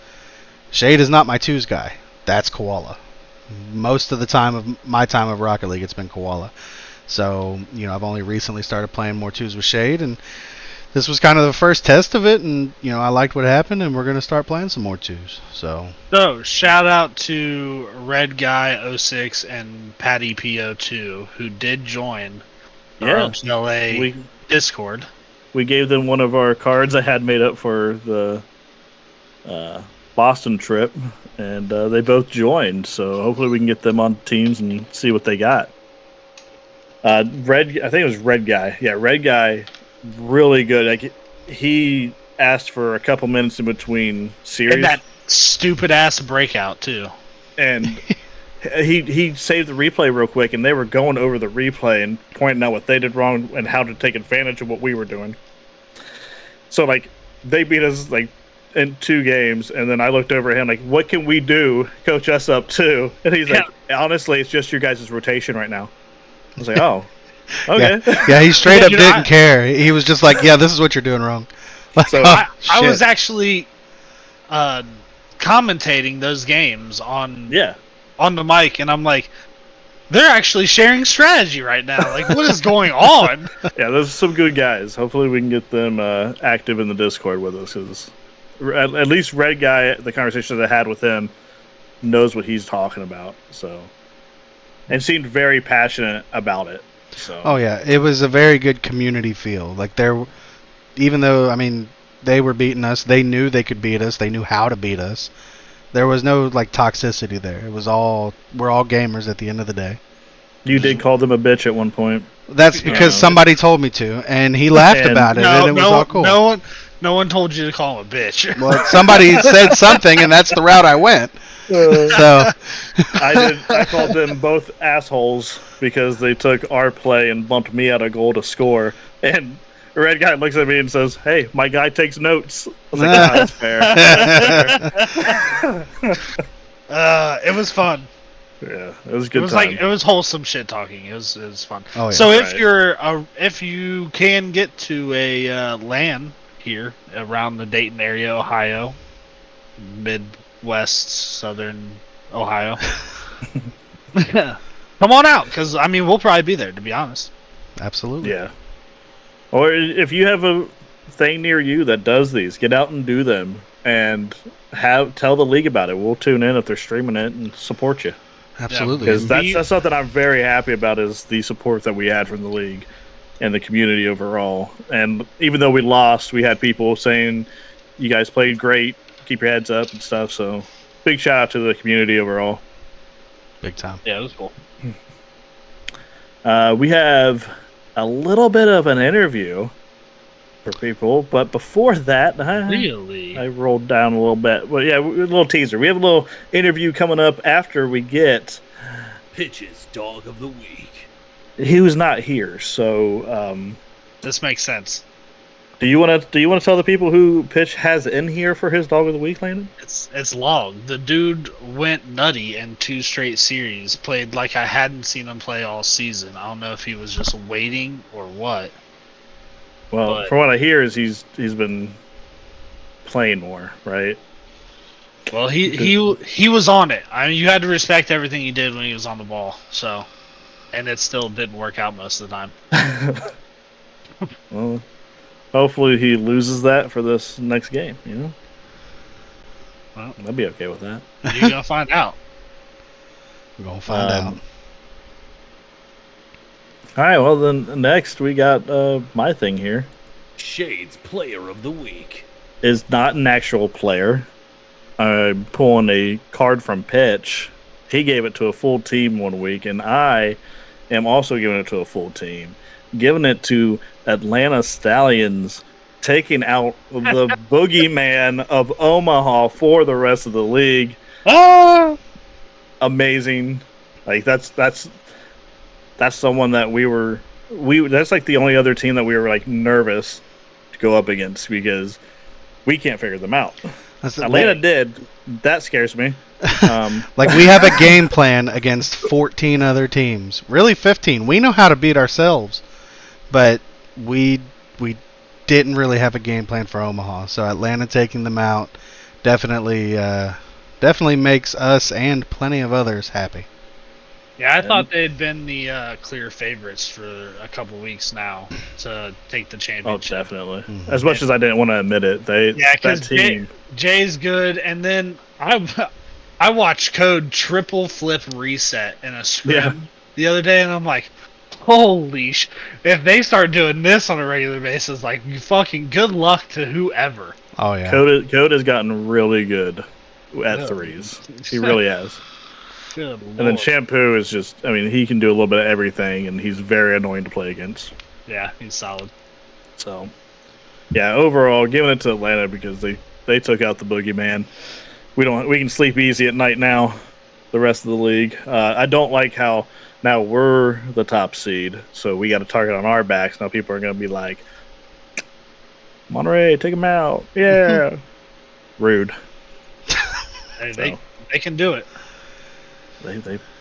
Speaker 3: Shade is not my 2s guy. That's Koala. Most of the time of my time of Rocket League, it's been Koala. So, I've only recently started playing more 2s with Shade, and this was kind of the first test of it, and I liked what happened, and we're gonna start playing some more 2s. So
Speaker 4: shout out to Red Guy 06 and Patty PO2 who did join the RLGLA Discord.
Speaker 1: We gave them one of our cards I had made up for the Boston trip, and they both joined. So hopefully we can get them on teams and see what they got. I think it was Red Guy. Yeah, Red Guy, really good. Like he asked for a couple minutes in between series.
Speaker 4: And that stupid ass breakout too.
Speaker 1: And he saved the replay real quick, and they were going over the replay and pointing out what they did wrong and how to take advantage of what we were doing. So, like, they beat us, like, in 2 games, and then I looked over at him, like, what can we do? Coach us up, too. And he's like, honestly, it's just your guys' rotation right now. I was like, oh, okay.
Speaker 3: Yeah, he straight up didn't care. He was just like, yeah, this is what you're doing wrong. Like,
Speaker 4: so I was actually commentating those games on the mic, and I'm like, they're actually sharing strategy right now. Like, what is going on?
Speaker 1: Yeah, those are some good guys. Hopefully we can get them active in the Discord with us. Cause at least Red Guy, the conversation that I had with him, knows what he's talking about. So, and seemed very passionate about it. So.
Speaker 3: Oh, yeah. It was a very good community feel. Like, even though, I mean, they were beating us, they knew they could beat us. They knew how to beat us. There was no like toxicity there. It was we're all gamers at the end of the day.
Speaker 1: You did call them a bitch at one point.
Speaker 3: That's because somebody told me to, and he laughed about it, and it was all cool.
Speaker 4: No one told you to call him a bitch.
Speaker 3: Well, somebody said something, and that's the route I went. So
Speaker 1: I called them both assholes because they took our play and bumped me out of goal to score. And the Red Guy looks at me and says, "Hey, my guy takes notes." I was like, "Oh, that's fair."
Speaker 4: It was fun.
Speaker 1: Yeah, it was good.
Speaker 4: It was wholesome shit talking. It was fun.
Speaker 3: Oh, yeah.
Speaker 4: So if you can get to a LAN here around the Dayton area, Ohio, Midwest, Southern Ohio, come on out, because I mean we'll probably be there, to be honest.
Speaker 3: Absolutely.
Speaker 1: Yeah. Or if you have a thing near you that does these, get out and do them, and tell the league about it. We'll tune in if they're streaming it and support you.
Speaker 3: Absolutely.
Speaker 1: Because that's something I'm very happy about, is the support that we had from the league and the community overall. And even though we lost, we had people saying, "You guys played great. Keep your heads up," and stuff. So big shout out to the community overall.
Speaker 3: Big time.
Speaker 4: Yeah, it was cool.
Speaker 1: We have a little bit of an interview for people, but before that, I rolled down a little bit. Well, yeah, a little teaser. We have a little interview coming up after we get
Speaker 2: Pitch's Dog of the Week.
Speaker 1: He was not here, so
Speaker 4: this makes sense.
Speaker 1: Do you want to tell the people who Pitch has in here for his Dog of the Week, Landon?
Speaker 4: It's Log. The dude went nutty in 2 straight series. Played like I hadn't seen him play all season. I don't know if he was just waiting or what.
Speaker 1: Well, from what I hear, is he's been playing more, right?
Speaker 4: Well, he was on it. I mean, you had to respect everything he did when he was on the ball. So, and it still didn't work out most of the time.
Speaker 1: Well, hopefully he loses that for this next game. You know, well, I'd be okay with that.
Speaker 4: You're gonna find out.
Speaker 3: We're gonna find out.
Speaker 1: All right. Well, then next we got my thing here.
Speaker 2: Shade's Player of the Week
Speaker 1: is not an actual player. I'm pulling a card from Pitch. He gave it to a full team one week, and I am also giving it to a full team. Giving it to Atlanta Stallions, taking out the boogeyman of Omaha for the rest of the league. Amazing. Like that's someone that that's like the only other team that we were like nervous to go up against because we can't figure them out. Atlanta did. That scares me.
Speaker 3: Like we have a game plan against 14 other teams. Really 15. We know how to beat ourselves. But we didn't really have a game plan for Omaha. So Atlanta taking them out definitely makes us and plenty of others happy.
Speaker 4: Yeah, I
Speaker 1: And-
Speaker 4: thought they'd been the clear favorites for a couple weeks now to take the
Speaker 1: Oh,
Speaker 4: championship.
Speaker 1: definitely.
Speaker 3: Mhm.
Speaker 1: As much as I didn't want to admit it,
Speaker 4: Yeah,
Speaker 1: that
Speaker 4: because
Speaker 1: team.
Speaker 4: Jay's good, and then I watched Code triple flip reset in a scrim
Speaker 1: Yeah.
Speaker 4: the other day, and I'm like, holy if they start doing this on a regular basis, like, you fucking good luck to whoever.
Speaker 3: Oh yeah.
Speaker 1: Code has gotten really good at
Speaker 4: Yeah.
Speaker 1: threes. He really has.
Speaker 4: Good
Speaker 1: And then
Speaker 4: lord.
Speaker 1: Shampoo is just, I mean, he can do a little bit of everything, and he's very annoying to play against.
Speaker 4: Yeah, he's solid.
Speaker 1: So, yeah, overall, giving it to Atlanta because they took out the boogeyman. We can sleep easy at night now. The rest of the league, I don't like how now we're the top seed, so we got a target on our backs. Now people are going to be like, Monterey, take him out. Yeah. Rude.
Speaker 4: They can do it.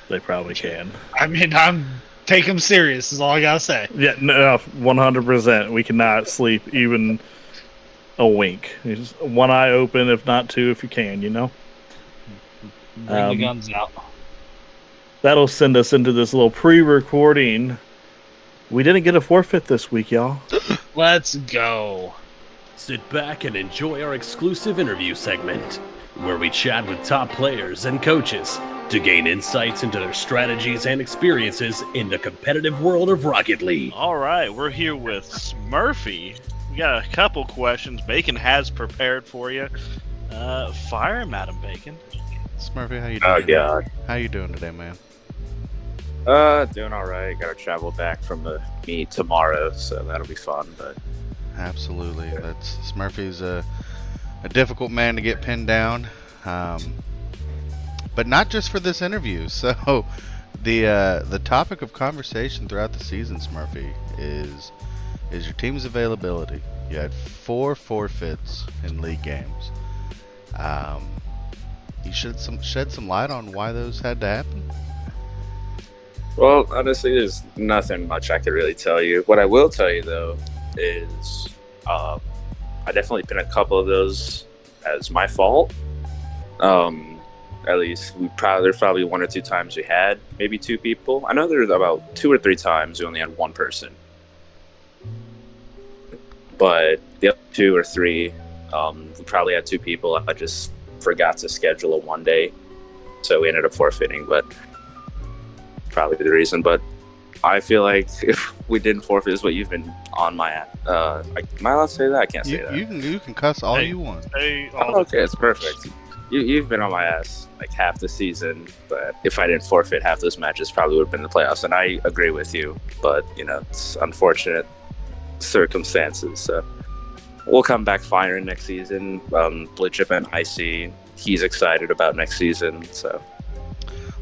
Speaker 1: They probably can.
Speaker 4: I mean, take them serious is all I gotta say.
Speaker 1: Yeah, no, 100%. We cannot sleep even a wink. Just one eye open, if not two, if you can.
Speaker 4: Bring the guns out.
Speaker 1: That'll send us into this little pre-recording. We didn't get a forfeit this week, y'all.
Speaker 4: Let's go.
Speaker 2: Sit back and enjoy our exclusive interview segment, where we chat with top players and coaches to gain insights into their strategies and experiences in the competitive world of Rocket League.
Speaker 5: All right, we're here with Smurfy. We got a couple questions Bacon has prepared for you. Fire him, Madam Bacon.
Speaker 3: Smurfy, how you doing?
Speaker 6: Oh
Speaker 3: today?
Speaker 6: god.
Speaker 3: How you doing today, man?
Speaker 6: Doing all right. Got to travel back from the meet tomorrow, so that'll be fun. But
Speaker 3: Absolutely. That's Smurfy's a difficult man to get pinned down, but not just for this interview. So the topic of conversation throughout the season, Smurfy, is your team's availability. You had 4 forfeits in league games. You should shed some light on why those had to happen.
Speaker 6: well, honestly, there's nothing much I could really tell you. What I will tell you though is, I definitely pinned a couple of those as my fault. At least there's probably 1 or 2 times we had maybe 2 people. I know there's about 2 or 3 times we only had 1 person, but the other 2 or 3, we probably had 2 people. I just forgot to schedule it one day, so we ended up forfeiting. But probably the reason. But I feel like if we didn't forfeit, is what you've been on my ass. Am I allowed to say that? I can't say that.
Speaker 3: You can cuss all
Speaker 5: Hey.
Speaker 3: you want.
Speaker 5: Hey,
Speaker 6: Oh, okay, it's perfect. You've been on my ass like half the season, but if I didn't forfeit half those matches, probably would have been the playoffs. And I agree with you, but it's unfortunate circumstances. So we'll come back firing next season. Blue Chip and IC, he's excited about next season. So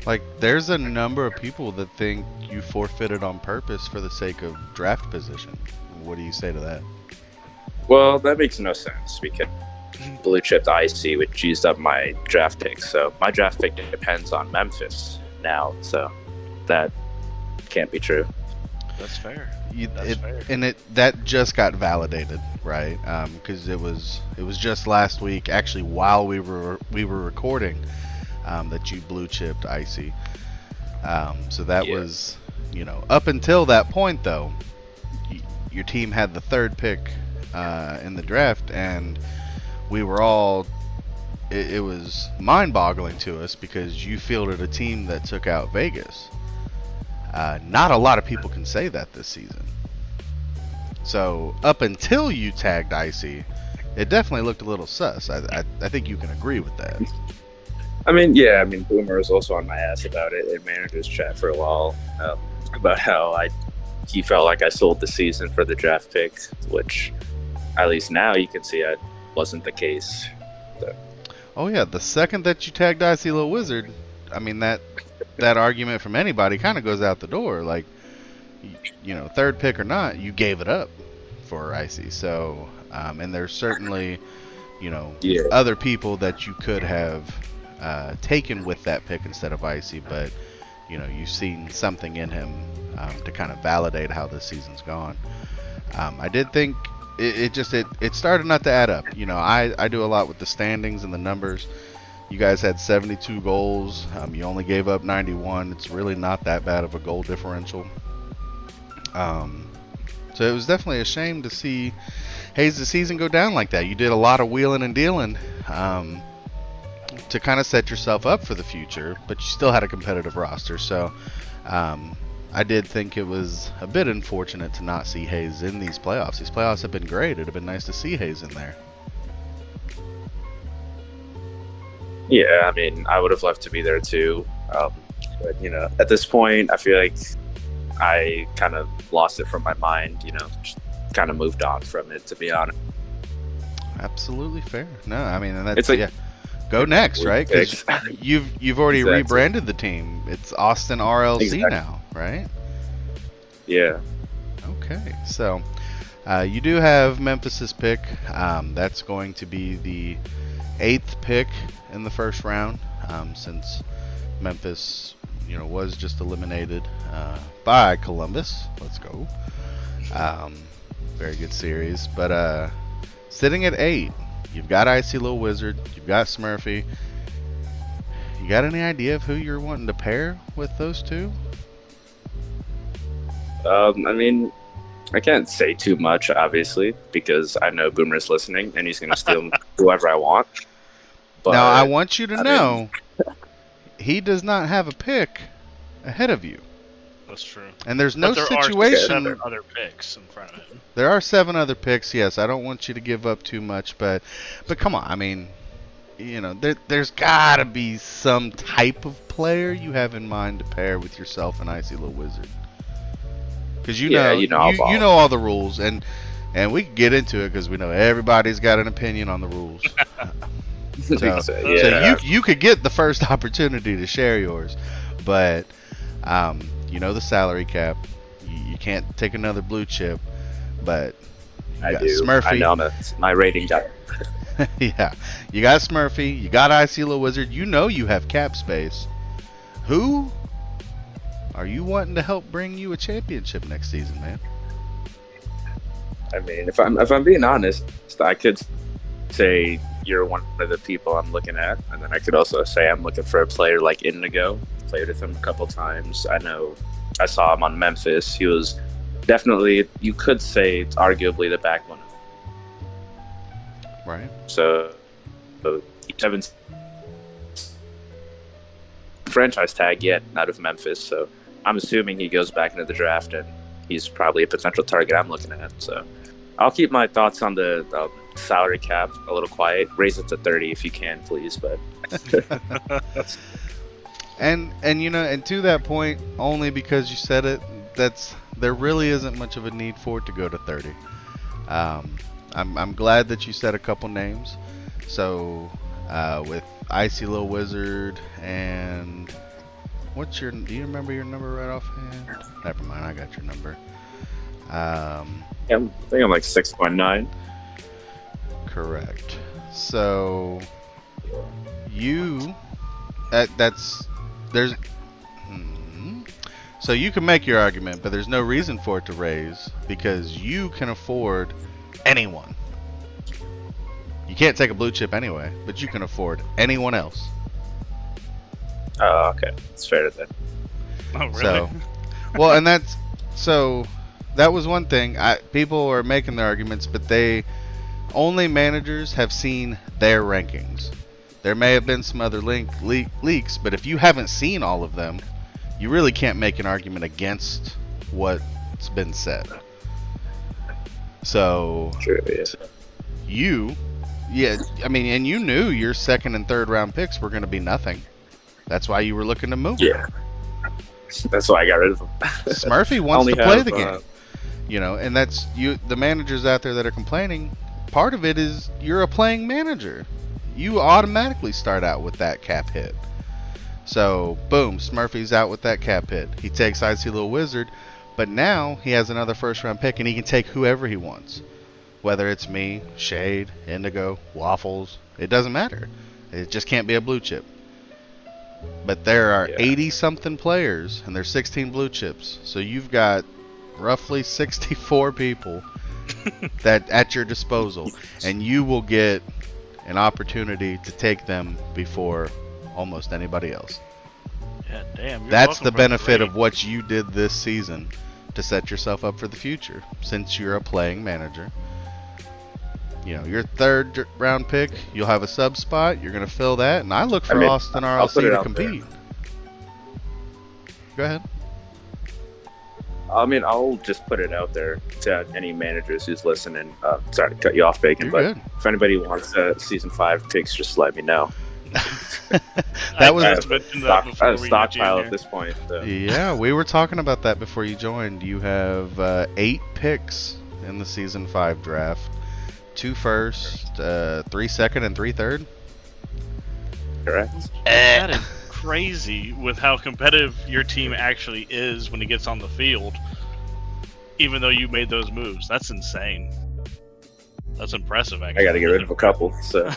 Speaker 3: Like, there's a number of people that think you forfeited on purpose for the sake of draft position. What do you say to that?
Speaker 6: well, that makes no sense because Blue Chip IC which used up my draft pick. So my draft pick depends on Memphis now. So that can't be true.
Speaker 5: that's fair.
Speaker 3: That's
Speaker 5: fair.
Speaker 3: And that just got validated, right? Because it was just last week, actually, while we were recording, that you blue chipped IC. So that was, up until that point though, your team had the 3rd pick in the draft, and we were all. It was mind-boggling to us because you fielded a team that took out Vegas. Not a lot of people can say that this season. So up until you tagged Icy, it definitely looked a little sus. I think you can agree with that.
Speaker 6: Boomer was also on my ass about it in managers chat for a while, about how he felt like I sold the season for the draft pick, which at least now you can see that wasn't the case. So.
Speaker 3: Oh yeah, the second that you tagged Icy Little Wizard, I mean that argument from anybody kind of goes out the door. Like, 3rd pick or not, you gave it up for Icy. So, and there's certainly, other people that you could have taken with that pick instead of Icy, but you've seen something in him to kind of validate how this season's gone. I did think it started not to add up. I do a lot with the standings and the numbers. You guys had 72 goals. You only gave up 91. It's really not that bad of a goal differential. So it was definitely a shame to see Hayes' season go down like that. You did a lot of wheeling and dealing to kind of set yourself up for the future, but you still had a competitive roster. So I did think it was a bit unfortunate to not see Hayes in these playoffs. These playoffs have been great. It'd have been nice to see Hayes in there.
Speaker 6: Yeah, I mean, I would have loved to be there too. But, you know, at this point, I feel like I kind of lost it from my mind, you know, just kind of moved on from it, to be honest.
Speaker 3: Absolutely fair. No, I mean, and that's,
Speaker 6: It's like,
Speaker 3: yeah. Go next, right? Because you've already
Speaker 6: Exactly.
Speaker 3: rebranded the team. It's Austin RLC
Speaker 6: Exactly.
Speaker 3: now, right?
Speaker 6: Yeah.
Speaker 3: Okay, so you do have Memphis's pick. That's going to be the 8th pick in the first round, since Memphis, you know, was just eliminated by Columbus. Let's go. Very good series, but sitting at 8, you've got Icy Little Wizard, you've got Smurfy. You got any idea of who you're wanting to pair with those two?
Speaker 6: I mean, I can't say too much, obviously, because I know Boomer's listening and he's going to steal whoever I want. But,
Speaker 3: Now, I want you to
Speaker 6: I
Speaker 3: know, he does not have a pick ahead of you.
Speaker 5: That's true.
Speaker 3: And there's no
Speaker 5: But there are
Speaker 3: situation.
Speaker 5: 7 other picks in front of him.
Speaker 3: There are 7 other picks, yes. I don't want you to give up too much, but come on. I mean, you know, there's got to be some type of player you have in mind to pair with yourself and Icy Little Wizard. Because you know all the rules, and we can get into it because we know everybody's got an opinion on the rules. So you could get the first opportunity to share yours, but you know the salary cap. You can't take another blue chip, but you
Speaker 6: I
Speaker 3: got
Speaker 6: do.
Speaker 3: Smurfy.
Speaker 6: I know my rating got.
Speaker 3: Yeah, you got Smurfy. You got Icy Little Wizard. You know you have cap space. Who are you wanting to help bring you a championship next season, man?
Speaker 6: I mean, if I'm being honest, I could say you're one of the people I'm looking at, and then I could also say I'm looking for a player like Indigo. Played with him a couple times. I know I saw him on Memphis. He was definitely, you could say, it's arguably the backbone.
Speaker 3: Right.
Speaker 6: So Evan's franchise tag yet out of Memphis, so I'm assuming he goes back into the draft, and he's probably a potential target I'm looking at. So I'll keep my thoughts on the salary cap a little quiet. Raise it to 30 if you can, please. But
Speaker 3: and you know, and to that point, only because you said it, there really isn't much of a need for it to go to 30. I'm glad that you said a couple names. So with Icy Little Wizard and do you remember your number right offhand? Never mind, I got your number.
Speaker 6: I think I'm like 6.9.
Speaker 3: Correct. So so you can make your argument, but there's no reason for it to raise because you can afford anyone. You can't take a blue chip anyway, but you can afford anyone else.
Speaker 6: Oh, okay. It's fair to say.
Speaker 5: Oh, really?
Speaker 3: So, well, and that was one thing. People are making their arguments, but only managers have seen their rankings. There may have been some other leaks, but if you haven't seen all of them, you really can't make an argument against what's been said. So,
Speaker 6: True, yeah.
Speaker 3: I mean, and you knew your 2nd and 3rd round picks were going to be nothing. That's why you were looking to move.
Speaker 6: Yeah. That's why I got rid of him.
Speaker 3: Smurfy wants to play the game. You know, and that's the managers out there that are complaining. Part of it is you're a playing manager. You automatically start out with that cap hit. So, boom, Smurfy's out with that cap hit. He takes Icy Little Wizard, but now he has another 1st round pick and he can take whoever he wants. Whether it's me, Shade, Indigo, Waffles, it doesn't matter. It just can't be a blue chip. But there are 80-something players, and there's 16 blue chips. So you've got roughly 64 people that at your disposal, and you will get an opportunity to take them before almost anybody else.
Speaker 5: Yeah, damn.
Speaker 3: That's the benefit of what you did this season to set yourself up for the future. Since you're a playing manager, you know, your third round pick, you'll have a sub spot. You're going to fill that, and I look for Austin RLC to compete. Go ahead.
Speaker 6: I mean, I'll just put it out there to any managers who's listening. Sorry to cut you off, Bacon,
Speaker 3: You're good.
Speaker 6: If anybody wants season 5 picks, just let me know.
Speaker 3: That was
Speaker 6: I have a stockpile at this point. So.
Speaker 3: Yeah, we were talking about that before you joined. You have 8 picks in the season 5 draft. 2 first, 3 second, and 3 third.
Speaker 6: Correct.
Speaker 5: That is crazy with how competitive your team actually is when it gets on the field. Even though you made those moves, that's insane. That's impressive. Actually,
Speaker 6: I got to get rid of a couple. So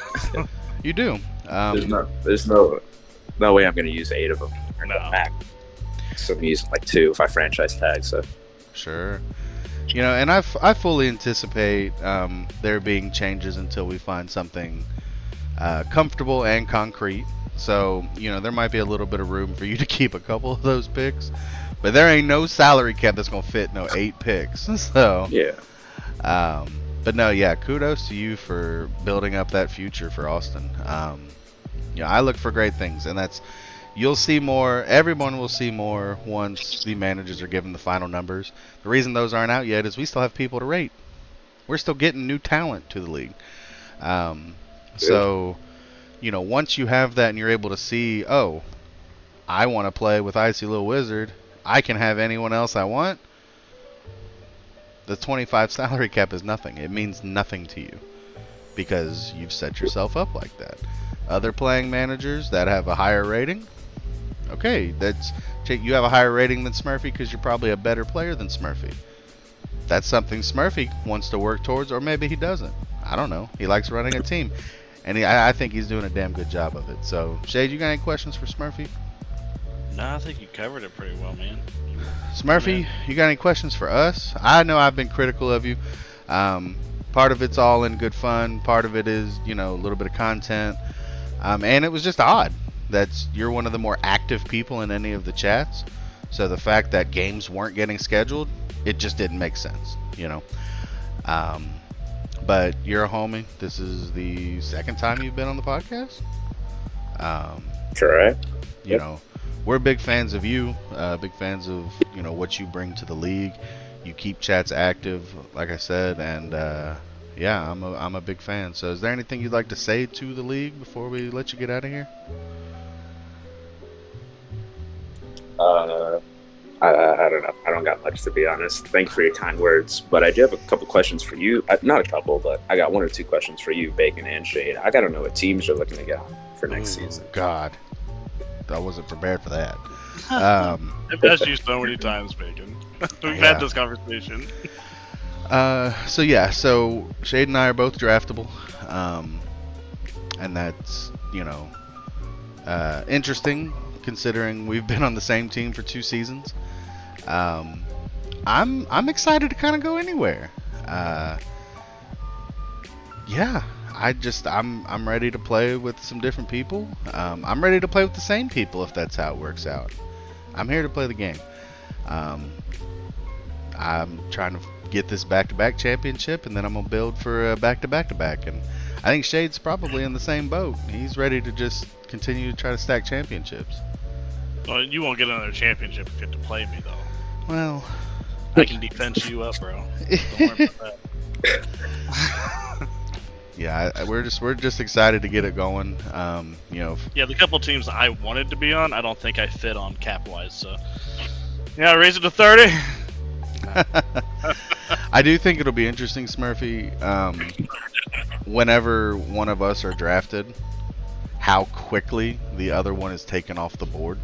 Speaker 3: You do.
Speaker 6: there's no way I'm going to use 8 of them. Or
Speaker 5: No.
Speaker 6: max. So I'm using like 2 if I franchise tag. So
Speaker 3: Sure. You know, and I fully anticipate there being changes until we find something comfortable and concrete. So, you know, there might be a little bit of room for you to keep a couple of those picks. But there ain't no salary cap that's going to fit no 8 picks. So,
Speaker 6: yeah.
Speaker 3: But no, yeah, kudos to you for building up that future for Austin. You know, I look for great things, and that's, you'll see more, everyone will see more once the managers are given the final numbers. The reason those aren't out yet is we still have people to rate. We're still getting new talent to the league. So, you know, once you have that and you're able to see, oh, I want to play with Icy Little Wizard, I can have anyone else I want. The 25 salary cap is nothing. It means nothing to you because you've set yourself up like that. Other playing managers that have a higher rating, okay, you have a higher rating than Smurfy because you're probably a better player than Smurfy. That's something Smurfy wants to work towards, or maybe he doesn't. I don't know. He likes running a team, and I think he's doing a damn good job of it. So, Shade, you got any questions for Smurfy?
Speaker 5: No, I think you covered it pretty well, man.
Speaker 3: Smurfy, you got any questions for us? I know I've been critical of you. Part of it's all in good fun. Part of it is, you know, a little bit of content. And it was just odd that you're one of the more active people in any of the chats. So the fact that games weren't getting scheduled, it just didn't make sense, you know. But you're a homie. This is the second time you've been on the podcast.
Speaker 6: Correct.
Speaker 3: You know, we're big fans of you, big fans of, you know, what you bring to the league. You keep chats active, like I said, and yeah, I'm a big fan. So is there anything you'd like to say to the league before we let you get out of here?
Speaker 6: I don't know. I don't got much, to be honest. Thanks for your kind words, but I do have a couple questions for you. Not a couple, but I got 1 or 2 questions for you, Bacon and Shade. I got to know what teams you're looking to get on for next season.
Speaker 3: God, I wasn't prepared for that.
Speaker 5: I've asked you so many times, Bacon. We've had this conversation.
Speaker 3: So Shade and I are both draftable, and that's, you know, interesting considering we've been on the same team for 2 seasons. I'm excited to kind of go anywhere. Yeah, I'm ready to play with some different people. I'm ready to play with the same people if that's how it works out. I'm here to play the game. I'm trying to get this back-to-back championship, and then I'm gonna build for a back-to-back-to-back. And I think Shade's probably in the same boat. He's ready to just continue to try to stack championships.
Speaker 5: Well, you won't get another championship if you have to play me, though.
Speaker 3: Well,
Speaker 5: I can defense you up, bro. Don't worry about that.
Speaker 3: yeah, we're just excited to get it going. You know.
Speaker 5: Yeah, the couple teams I wanted to be on, I don't think I fit on cap-wise. So, yeah, raise it to 30.
Speaker 3: I do think it'll be interesting, Smurfy. Whenever one of us are drafted, how quickly the other one is taken off the board.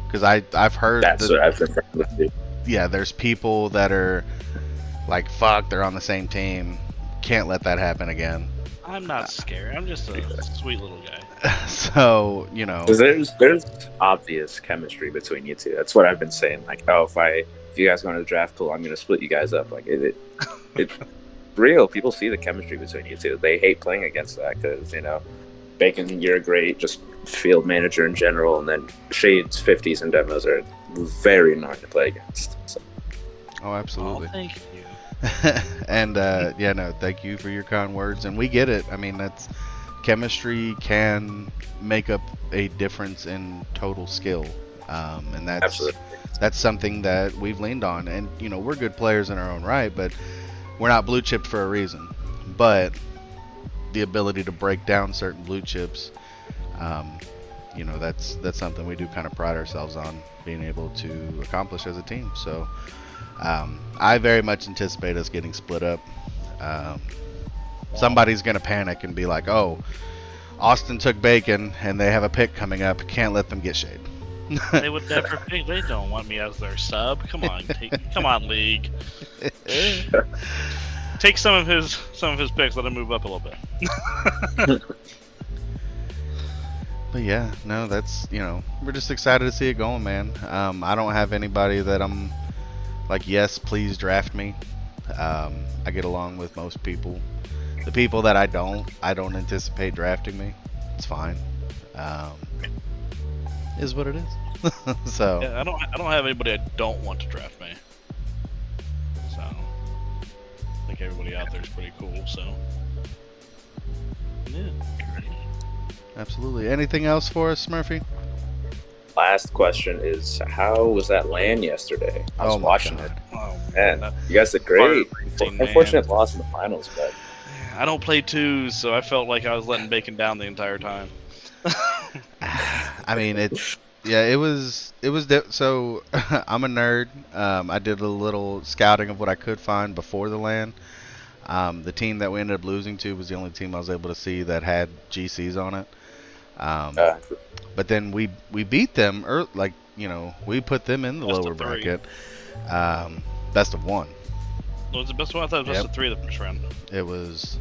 Speaker 3: Because I've heard
Speaker 6: That's what I've been with you.
Speaker 3: Yeah, there's people that are like, fuck, they're on the same team. Can't let that happen again.
Speaker 5: I'm not scared. I'm just a sweet little guy.
Speaker 3: So, you know.
Speaker 6: 'Cause there's obvious chemistry between you two. That's what I've been saying. Like, oh, if you guys go into the draft pool, I'm gonna split you guys up. Like real. People see the chemistry between you two. They hate playing against that because, you know, Bacon, you're a great just field manager in general, and then Shade's 50s and demos are very annoying to play against. So.
Speaker 3: Oh, absolutely.
Speaker 5: Oh, thank you.
Speaker 3: And yeah, no, thank you for your kind words. And we get it. I mean, that's chemistry can make up a difference in total skill, and that's something that we've leaned on. And you know, we're good players in our own right, but we're not blue chipped for a reason. But the ability to break down certain blue chips, you know, that's something we do kind of pride ourselves on being able to accomplish as a team. So I very much anticipate us getting split up. Somebody's gonna panic and be like, "Oh, Austin took Bacon, and they have a pick coming up. Can't let them get Shade."
Speaker 5: They would never pick. They don't want me as their sub. Come on, come on, league. Take some of his picks. Let him move up a little bit.
Speaker 3: But yeah, no, that's, you know, we're just excited to see it going, man. I don't have anybody that I'm like, yes, please draft me. I get along with most people. The people that I don't anticipate drafting me. It's fine. Is what it is. So
Speaker 5: yeah, I don't have anybody I don't want to draft me. So I think everybody out there is pretty cool. So yeah.
Speaker 3: absolutely. Anything else for us, Smurfy?
Speaker 6: Last question is, how was that LAN yesterday? I was watching it.
Speaker 5: Oh
Speaker 6: Man,
Speaker 5: that
Speaker 6: you guys did great.
Speaker 5: heartbreaking,
Speaker 6: Unfortunate loss in the finals, but
Speaker 5: I don't play twos, so I felt like I was letting Bacon down the entire time.
Speaker 3: I mean, it was so I'm a nerd. I did a little scouting of what I could find before the LAN. The team that we ended up losing to was the only team I was able to see that had GCs on it. But then we beat them, like, you know, we put them in the
Speaker 5: Best
Speaker 3: lower
Speaker 5: of three.
Speaker 3: bracket. Best of one.
Speaker 5: What was the best one? I thought it was best of three the first round.
Speaker 3: It was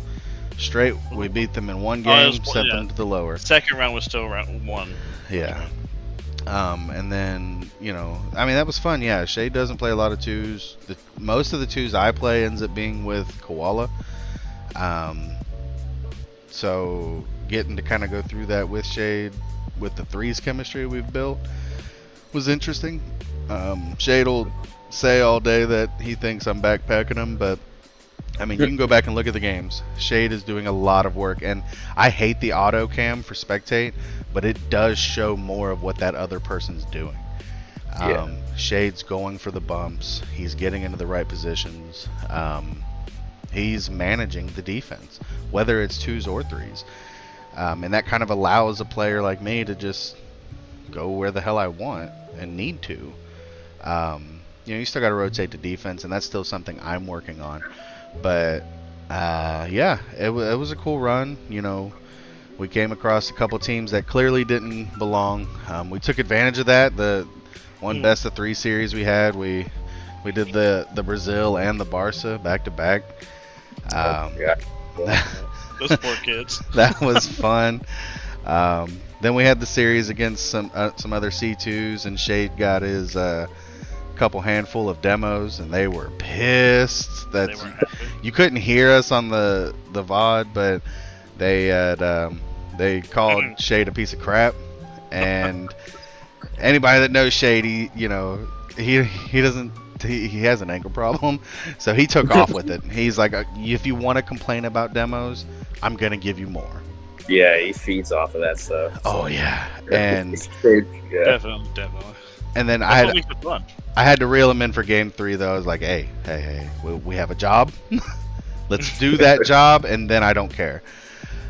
Speaker 3: straight. We beat them in one
Speaker 5: it
Speaker 3: game,
Speaker 5: was-
Speaker 3: sent
Speaker 5: yeah.
Speaker 3: them to the lower.
Speaker 5: Second round was still round one.
Speaker 3: Yeah. And then, you know, I mean, that was fun. Yeah, Shade doesn't play a lot of twos. Most of the twos I play ends up being with Koala. So getting to kind of go through that with Shade, with the threes chemistry we've built, was interesting. Shade will say all day that he thinks I'm backpacking him, but I mean, you can go back and look at the games. Shade is doing a lot of work, and I hate the auto cam for spectate, but it does show more of what that other person's doing. Shade's going for the bumps. He's getting into the right positions. He's managing the defense, whether it's twos or threes. And that kind of allows a player like me to just go where the hell I want and need to. You know, you still got to rotate to defense, and that's still something I'm working on. But yeah, it was a cool run. You know, we came across a couple teams that clearly didn't belong. We took advantage of that. The one best of three series we had, we did the Brazil and the Barca back to back.
Speaker 6: yeah.
Speaker 5: Those poor kids.
Speaker 3: That was fun. Then we had the series against some other C2s, and Shade got his couple handful of demos, and they were pissed.
Speaker 5: They weren't happy.
Speaker 3: You couldn't hear us on the VOD, but they had they called Shade a piece of crap. And anybody that knows Shade, he doesn't. He has an ankle problem, so he took off with it. He's like, if you want to complain about demos, I'm gonna give you more.
Speaker 6: Yeah, he feeds off of that stuff.
Speaker 3: Oh yeah, and
Speaker 6: yeah.
Speaker 5: Definitely.
Speaker 3: and then
Speaker 5: That's what makes it fun.
Speaker 3: I had to reel him in for game 3 though. I was like, hey, we have a job. Let's do that job, and then I don't care.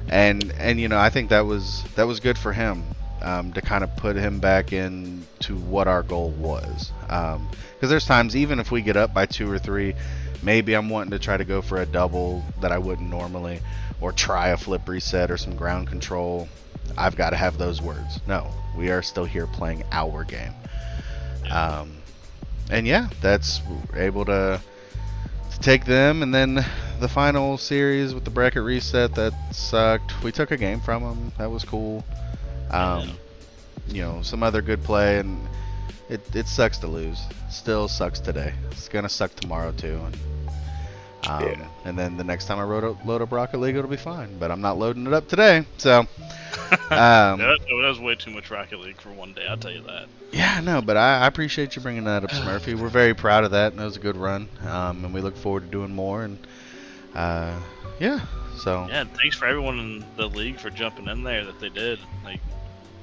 Speaker 3: And you know, I think that was good for him, to kind of put him back into what our goal was. Because there's times, even if we get up by 2 or 3, maybe I'm wanting to try to go for a double that I wouldn't normally, or try a flip reset or some ground control. I've got to have those words. No, we are still here playing our game. And yeah, that's able to take them. And then the final series with the bracket reset, that sucked. We took a game from them. That was cool. You know, some other good play, and it sucks to lose. Still sucks today. It's gonna suck tomorrow too. And then the next time I load up Rocket League, it'll be fine. But I'm not loading it up today, so.
Speaker 5: That was way too much Rocket League for one day, I'll tell you that.
Speaker 3: Yeah, no, but I appreciate you bringing that up, Smurfy. We're very proud of that, and it was a good run. And we look forward to doing more. And yeah, so.
Speaker 5: Yeah, and thanks for everyone in the league for jumping in there that they did. Like,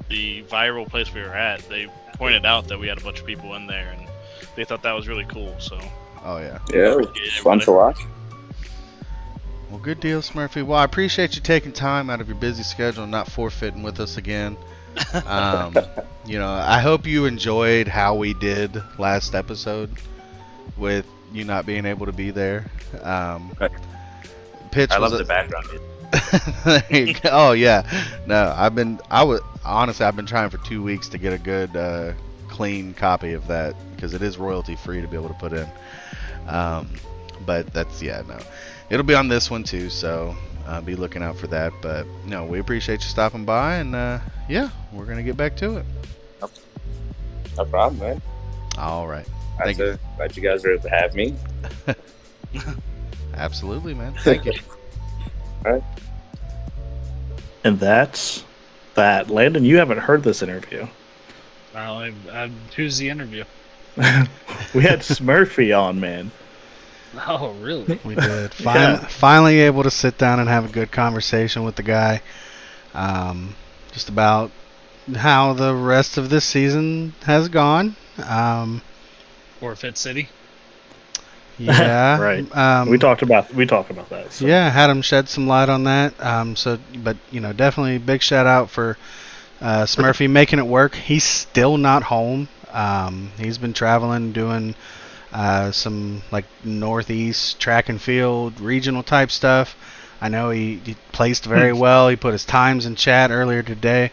Speaker 5: the viral place we were at, they pointed out that we had a bunch of people in there, and they thought that was really cool, so.
Speaker 3: Oh, yeah.
Speaker 6: Yeah, it's fun to watch.
Speaker 3: Well, good deal, Smurfy. Well, I appreciate you taking time out of your busy schedule and not forfeiting with us again. You know, I hope you enjoyed how we did last episode with you not being able to be there. Pitch
Speaker 6: I love the background.
Speaker 3: There you go. Oh yeah, no, I've been trying for 2 weeks to get a good clean copy of that because it is royalty free to be able to put in. But that's no, it'll be on this one too, so be looking out for that. But no, we appreciate you stopping by, and yeah, we're gonna get back to it.
Speaker 6: No problem, man.
Speaker 3: All right,
Speaker 6: Glad you guys were able to have me.
Speaker 3: Absolutely, man. Thank you.
Speaker 6: All right.
Speaker 1: And that's that. Landon, you haven't heard this interview.
Speaker 4: Well, who's the interview?
Speaker 1: We had Smurfy on, man.
Speaker 4: Oh, really?
Speaker 3: We did. Finally able to sit down and have a good conversation with the guy. Just about how the rest of this season has gone.
Speaker 4: Forfeit City?
Speaker 3: Yeah.
Speaker 1: Right. We talked about that. So.
Speaker 3: Yeah, had him shed some light on that. But definitely big shout out for Smurfy making it work. He's still not home. He's been traveling, doing some like Northeast track and field regional type stuff. I know he placed very well. He put his times in chat earlier today.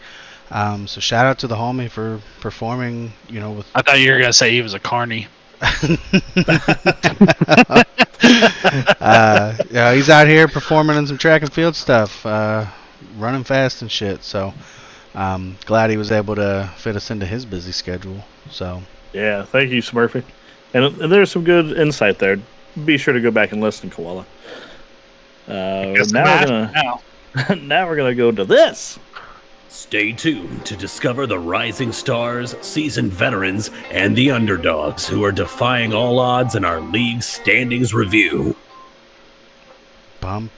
Speaker 3: So shout out to the homie for performing. With.
Speaker 4: I thought you were gonna say he was a carny.
Speaker 3: He's out here performing in some track and field stuff, running fast and shit. So glad he was able to fit us into his busy schedule. So
Speaker 1: yeah, thank you, Smurfy. And there's some good insight there. Be sure to go back and listen, Koala. Now we're gonna go to this.
Speaker 2: Stay tuned to discover the rising stars, seasoned veterans, and the underdogs who are defying all odds in our league standings review.
Speaker 3: Bum.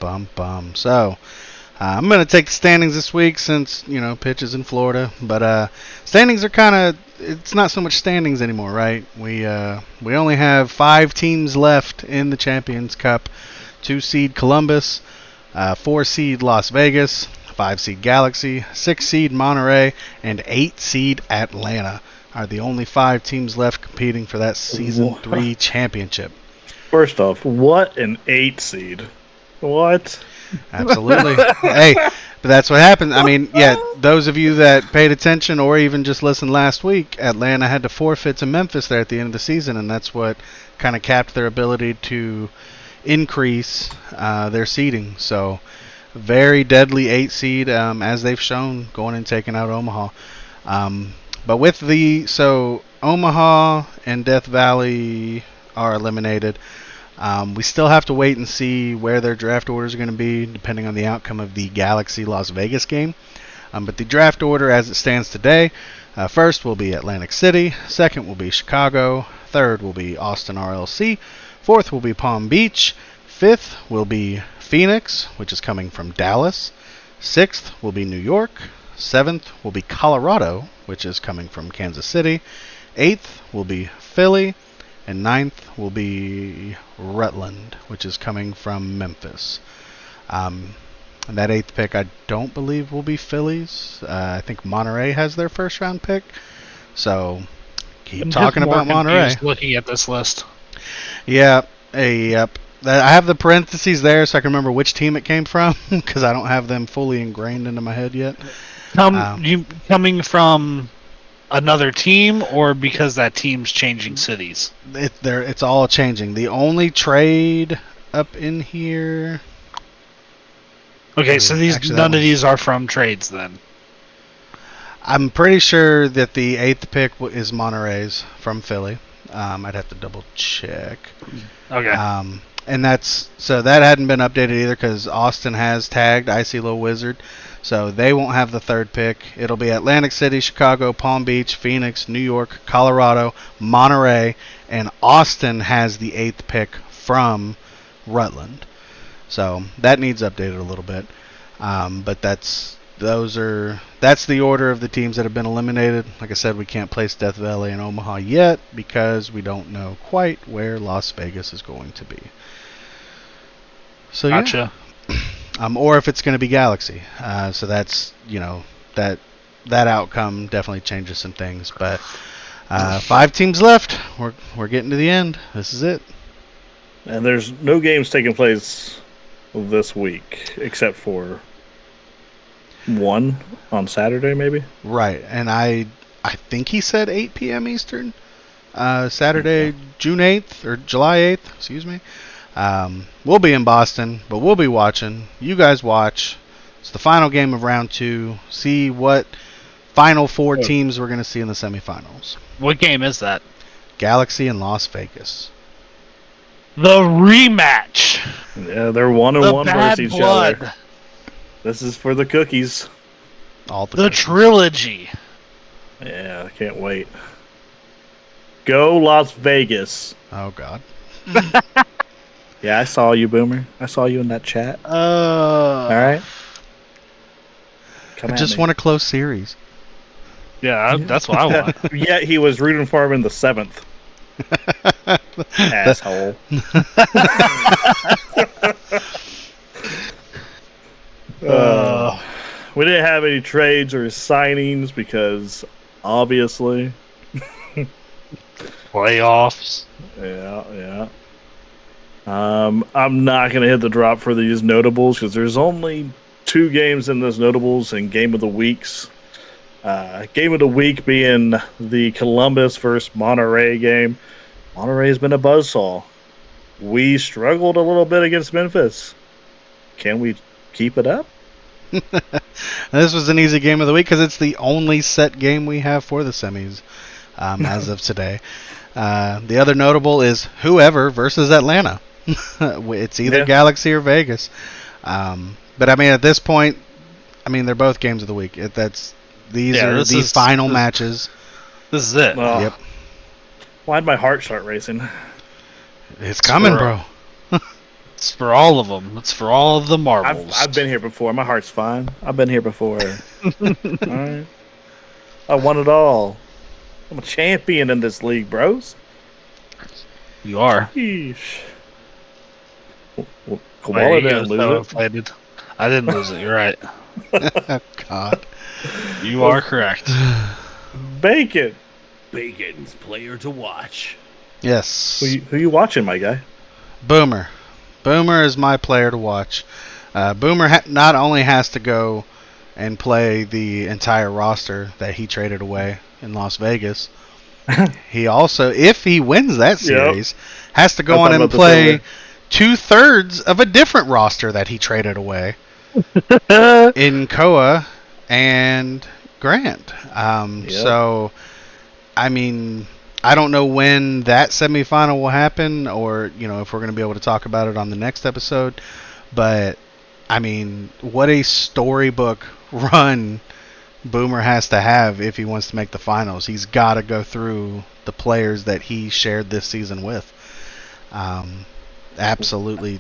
Speaker 3: So, I'm going to take the standings this week since, Pitch is in Florida. But standings are kind of, it's not so much standings anymore, right? We only have 5 teams left in the Champions Cup. 2 seed Columbus, 4 seed Las Vegas, 5 seed Galaxy, 6 seed Monterey, and 8 seed Atlanta are the only 5 teams left competing for that Season 3 championship.
Speaker 1: First off, what an 8 seed. What?
Speaker 3: Absolutely. Hey, but that's what happened. I mean, yeah, those of you that paid attention or even just listened last week, Atlanta had to forfeit to Memphis there at the end of the season, and that's what kind of capped their ability to increase their seeding. So, very deadly 8 seed, as they've shown, going and taking out Omaha. But with Omaha and Death Valley are eliminated. We still have to wait and see where their draft orders are going to be, depending on the outcome of the Galaxy Las Vegas game. But the draft order as it stands today, first will be Atlantic City, second will be Chicago, third will be Austin RLC, fourth will be Palm Beach, fifth will be Phoenix, which is coming from Dallas. 6th will be New York. 7th will be Colorado, which is coming from Kansas City. 8th will be Philly. And 9th will be Rutland, which is coming from Memphis. And that 8th pick I don't believe will be Philly's. I think Monterey has their first round pick. So keep talking about Monterey.
Speaker 4: Looking at this list.
Speaker 3: Yeah. Yep. I have the parentheses there so I can remember which team it came from because I don't have them fully ingrained into my head yet.
Speaker 4: You coming from another team or because that team's changing cities?
Speaker 3: It's all changing. The only trade up in here.
Speaker 4: Okay, so none of these are from trades then.
Speaker 3: I'm pretty sure that the 8th pick is Monterey's from Philly. I'd have to double check.
Speaker 4: Okay.
Speaker 3: And that hadn't been updated either because Austin has tagged Icy Little Wizard. So they won't have the third pick. It'll be Atlantic City, Chicago, Palm Beach, Phoenix, New York, Colorado, Monterey, and Austin has the 8th pick from Rutland. So that needs updated a little bit. But that's the order of the teams that have been eliminated. Like I said, we can't place Death Valley and Omaha yet because we don't know quite where Las Vegas is going to be. So
Speaker 4: Gotcha.
Speaker 3: Or if it's going to be Galaxy. So that's, that outcome definitely changes some things. But 5 teams left. We're getting to the end. This is it.
Speaker 1: And there's no games taking place this week except for one on Saturday, maybe.
Speaker 3: Right, and I think he said 8 p.m. Eastern. Saturday, June 8th or July 8th. Excuse me. We'll be in Boston, but we'll be watching. You guys watch. It's the final game of round 2. See what final 4 teams we're going to see in the semifinals.
Speaker 4: What game is that?
Speaker 3: Galaxy and Las Vegas.
Speaker 4: The rematch.
Speaker 1: Yeah, they're 1-1
Speaker 4: bad
Speaker 1: versus each
Speaker 4: blood.
Speaker 1: other. This is for the cookies.
Speaker 3: All
Speaker 4: The
Speaker 3: cookies.
Speaker 4: trilogy.
Speaker 1: Yeah, I can't wait. Go Las Vegas.
Speaker 3: Oh, God.
Speaker 1: Yeah, I saw you, Boomer. I saw you in that chat. All
Speaker 4: All
Speaker 1: right.
Speaker 3: I just want a close series.
Speaker 4: Yeah, that's what I want.
Speaker 1: Yet he was rooting for him in the 7th. Asshole. We didn't have any trades or signings because obviously.
Speaker 4: Playoffs.
Speaker 1: Yeah. I'm not going to hit the drop for these notables because there's only 2 games in this notables and game of the weeks. Game of the week being the Columbus versus Monterey game. Monterey's been a buzzsaw. We struggled a little bit against Memphis. Can we keep it up?
Speaker 3: This was an easy game of the week because it's the only set game we have for the semis as of today. The other notable is whoever versus Atlanta. It's either Galaxy or Vegas. But I mean, at this point, they're both games of the week. These are the final matches.
Speaker 4: This is it.
Speaker 3: Yep.
Speaker 1: Why'd my heart start racing?
Speaker 3: It's coming, bro.
Speaker 4: It's for all of them. It's for all of the marbles.
Speaker 1: I've been here before. My heart's fine. I've been here before. All right. I won it all. I'm a champion in this league, bros.
Speaker 4: You are.
Speaker 1: Yeesh.
Speaker 4: Wait,
Speaker 1: Koala didn't lose it.
Speaker 4: I didn't lose it. You're right.
Speaker 3: God.
Speaker 4: You are correct.
Speaker 1: Bacon.
Speaker 2: Bacon's player to watch.
Speaker 3: Yes.
Speaker 1: Who you watching, my guy?
Speaker 3: Boomer. Boomer is my player to watch. Boomer not only has to go and play the entire roster that he traded away in Las Vegas, he also, if he wins that series, has to go on and play 2/3 of a different roster that he traded away in Koa and Grant. So, I don't know when that semifinal will happen or, if we're going to be able to talk about it on the next episode. But, what a storybook run Boomer has to have if he wants to make the finals. He's got to go through the players that he shared this season with. Absolutely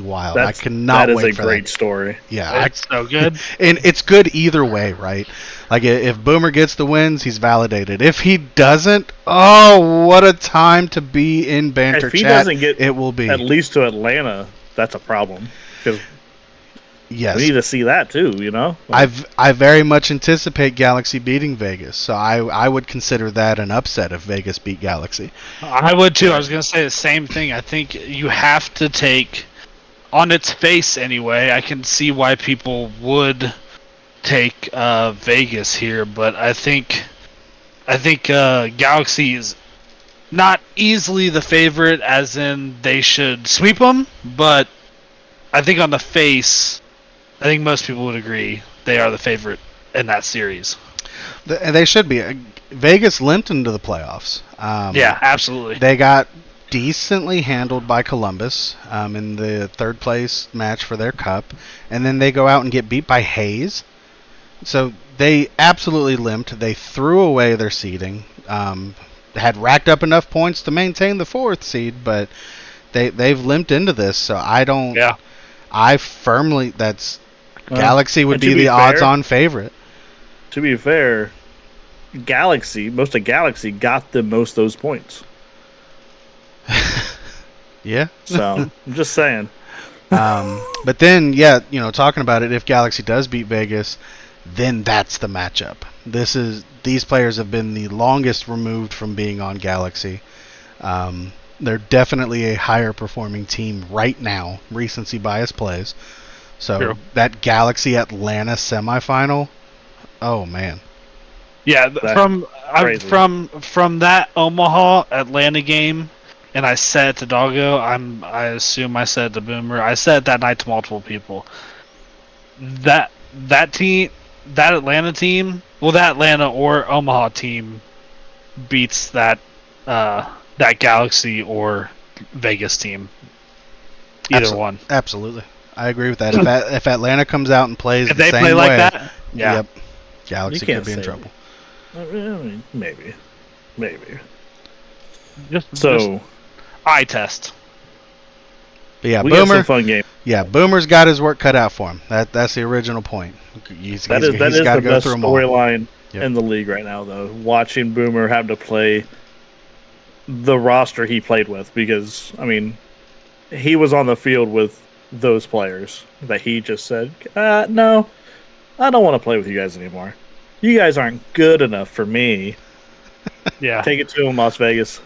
Speaker 3: wild. I cannot wait for that.
Speaker 1: That is a great story.
Speaker 3: Yeah.
Speaker 4: It's so good.
Speaker 3: And it's good either way, right? Like, if Boomer gets the wins, he's validated. If he doesn't, what a time to be in banter
Speaker 1: if he
Speaker 3: chat
Speaker 1: doesn't get
Speaker 3: it will be.
Speaker 1: at least to Atlanta, that's a problem. Because
Speaker 3: yes.
Speaker 1: we need to see that too,
Speaker 3: I very much anticipate Galaxy beating Vegas, so I would consider that an upset if Vegas beat Galaxy.
Speaker 4: I would too. I was going to say the same thing. I think you have to take, on its face anyway, I can see why people would take Vegas here, but I think Galaxy is not easily the favorite, as in they should sweep them, but I think on the face, I think most people would agree they are the favorite in that series.
Speaker 3: They should be. Vegas limped into the playoffs.
Speaker 4: Yeah, absolutely.
Speaker 3: They got decently handled by Columbus in the third place match for their cup, and then they go out and get beat by Hayes. So they absolutely limped. They threw away their seeding. Had racked up enough points to maintain the 4th seed, but they've limped into this. So I don't.
Speaker 4: Yeah.
Speaker 3: I firmly that's
Speaker 1: Well,
Speaker 3: Galaxy would
Speaker 1: and to
Speaker 3: be
Speaker 1: be
Speaker 3: the
Speaker 1: fair-
Speaker 3: odds-on favorite.
Speaker 1: To be fair, most of Galaxy got the most of those points.
Speaker 3: Yeah.
Speaker 1: So I'm just saying.
Speaker 3: But then, yeah, talking about it, if Galaxy does beat Vegas, then that's the matchup. These players have been the longest removed from being on Galaxy. They're definitely a higher performing team right now. Recency bias plays. So
Speaker 4: True.
Speaker 3: that Galaxy Atlanta semifinal, oh man.
Speaker 4: Yeah,
Speaker 1: That's crazy.
Speaker 4: from that Omaha Atlanta game, and I said it to Doggo. I assume I said it to Boomer. I said it that night to multiple people. That team, that Atlanta team, well, that Atlanta or Omaha team beats that Galaxy or Vegas team. Either one.
Speaker 3: Absolutely. I agree with that. If Atlanta comes out and plays
Speaker 4: If
Speaker 3: the
Speaker 4: they
Speaker 3: same
Speaker 4: play
Speaker 3: way,
Speaker 4: like that, yeah.
Speaker 3: yep, Galaxy
Speaker 1: You can't
Speaker 3: could be in
Speaker 1: say
Speaker 3: trouble.
Speaker 1: I mean, maybe.
Speaker 4: Just
Speaker 1: So
Speaker 4: eye test.
Speaker 3: But yeah,
Speaker 1: we got
Speaker 3: Boomer.
Speaker 1: some fun game.
Speaker 3: Yeah, Boomer's got his work cut out for him. That's the original point. He's
Speaker 1: That is
Speaker 3: gotta
Speaker 1: the
Speaker 3: go
Speaker 1: best
Speaker 3: through them all.
Speaker 1: storyline
Speaker 3: Yep.
Speaker 1: in the league right now, though. Watching Boomer have to play the roster he played with, because I mean, he was on the field with those players that he just said, "No, I don't want to play with you guys anymore. You guys aren't good enough for me."
Speaker 4: Yeah.
Speaker 1: Take it to him, Las Vegas.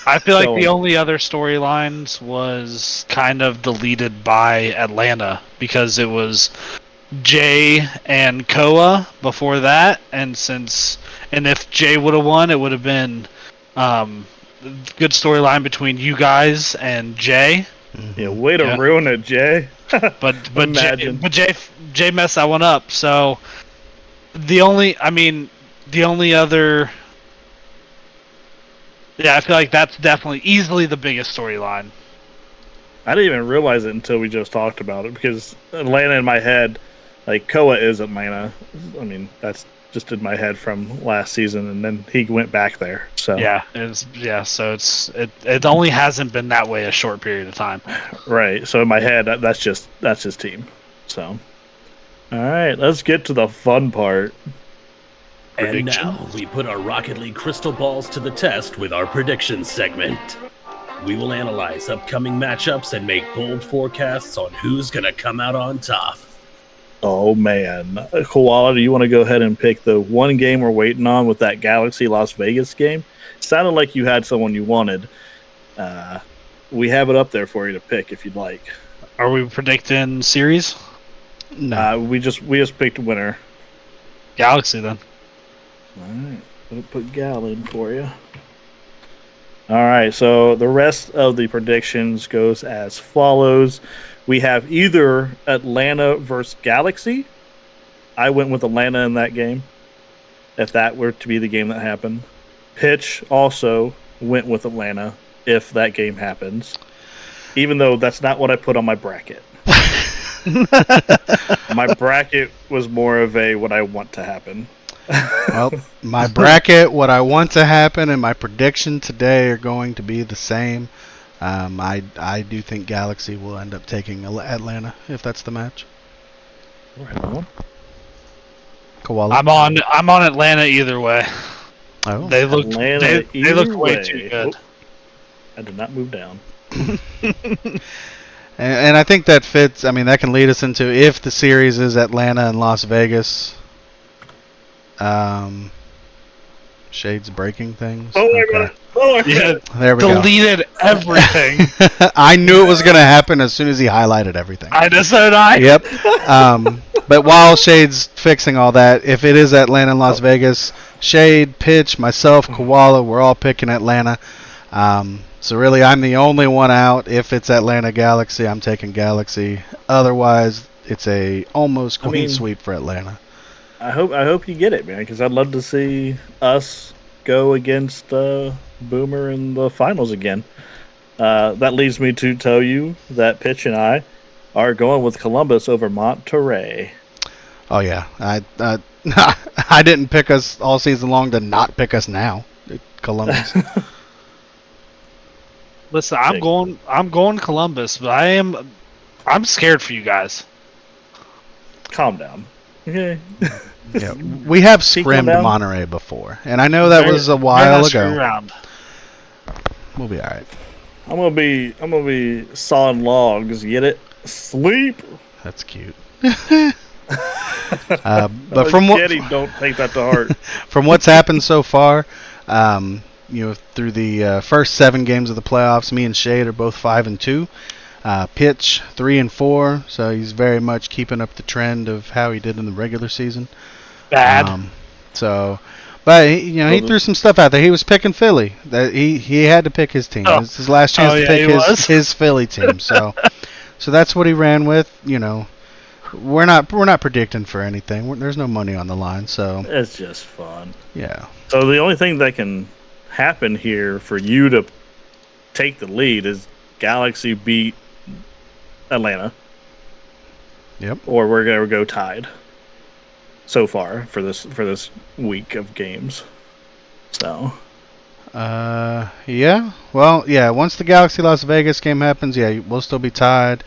Speaker 4: I feel like
Speaker 1: So-
Speaker 4: the only other storylines was kind of deleted by Atlanta because it was Jay and Koa before that, and if Jay would have won, it would have been good storyline between you guys and Jay.
Speaker 1: Yeah, way to
Speaker 4: Yeah.
Speaker 1: ruin it, Jay.
Speaker 4: But
Speaker 1: Imagine.
Speaker 4: Jay messed that one up. So the only other. Yeah, I feel like that's definitely easily the biggest storyline.
Speaker 1: I didn't even realize it until we just talked about it, because Atlanta in my head, like Koa is Atlanta. I mean, that's just in my head from last season, and then he went back there. So
Speaker 4: So it only hasn't been that way a short period of time.
Speaker 1: right. So in my head, that's his team. So all right, let's get to the fun part.
Speaker 2: And
Speaker 4: Prediction?
Speaker 2: now we put our Rocket League crystal balls to the test with our predictions segment. We will analyze upcoming matchups and make bold forecasts on who's going to come out on top.
Speaker 1: Oh man, Koala, do you want to go ahead and pick the one game we're waiting on with that Galaxy Las Vegas game? Sounded like you had someone you wanted. We have it up there for you to pick if you'd like.
Speaker 4: Are we predicting series?
Speaker 3: No.
Speaker 1: We just picked a winner.
Speaker 4: Galaxy then.
Speaker 1: All right, we'll put Gal in for you. All right, so the rest of the predictions goes as follows. We have either Atlanta versus Galaxy. I went with Atlanta in that game, if that were to be the game that happened. Pitch also went with Atlanta if that game happens, even though that's not what I put on my bracket. My bracket was more of a what I want to happen.
Speaker 3: Well, my bracket, what I want to happen, and my prediction today are going to be the same. I do think Galaxy will end up taking Atlanta if that's the match.
Speaker 1: Right.
Speaker 3: Koala.
Speaker 4: I'm on Atlanta either way.
Speaker 3: Oh.
Speaker 4: They look
Speaker 1: Atlanta
Speaker 4: they look
Speaker 1: either
Speaker 4: way
Speaker 1: way.
Speaker 4: too good.
Speaker 1: Oh, I did not move down.
Speaker 3: And I think that fits. I mean, that can lead us into if the series is Atlanta and Las Vegas. Shades breaking things.
Speaker 1: Oh my
Speaker 3: Okay.
Speaker 1: god! Oh my
Speaker 4: Yeah,
Speaker 1: god!
Speaker 3: There we go.
Speaker 4: deleted everything.
Speaker 3: I knew it was going to happen as soon as he highlighted everything.
Speaker 4: I just said I.
Speaker 3: Yep. But while Shade's fixing all that, if it is Atlanta and Las Vegas, Shade, Pitch, myself, Koala, we're all picking Atlanta. So really, I'm the only one out. If it's Atlanta Galaxy, I'm taking Galaxy. Otherwise, it's a almost clean sweep for Atlanta.
Speaker 1: I hope you get it, man, because I'd love to see us go against Boomer in the finals again. That leads me to tell you that Pitch and I are going with Columbus over Monterey.
Speaker 3: Oh yeah, I didn't pick us all season long to not pick us now, Columbus.
Speaker 4: Listen, I'm going Columbus, but I'm scared for you guys.
Speaker 1: Calm down. Okay.
Speaker 3: Yeah, we have scrimmed
Speaker 1: down.
Speaker 3: Monterey before, and I know that was a while ago.
Speaker 4: Around.
Speaker 3: We'll be all right.
Speaker 1: I'm gonna be sawing logs. Get it? Sleep.
Speaker 3: That's cute. But from what
Speaker 1: don't take that to heart.
Speaker 3: from what's happened so far, through the first 7 games of the playoffs, me and Shade are both 5-2. Pitch 3-4, so he's very much keeping up the trend of how he did in the regular season.
Speaker 4: Bad.
Speaker 3: But he threw some stuff out there. He was picking Philly. That he had to pick his team. It was his last chance to pick his Philly team. So that's what he ran with. We're not predicting for anything. There's no money on the line. So
Speaker 1: it's just fun.
Speaker 3: Yeah.
Speaker 1: So the only thing that can happen here for you to take the lead is Galaxy beat Atlanta.
Speaker 3: Yep.
Speaker 1: Or we're gonna go tied. So far for this week of games. So.
Speaker 3: Yeah. Well, yeah. Once the Galaxy Las Vegas game happens, yeah, we'll still be tied.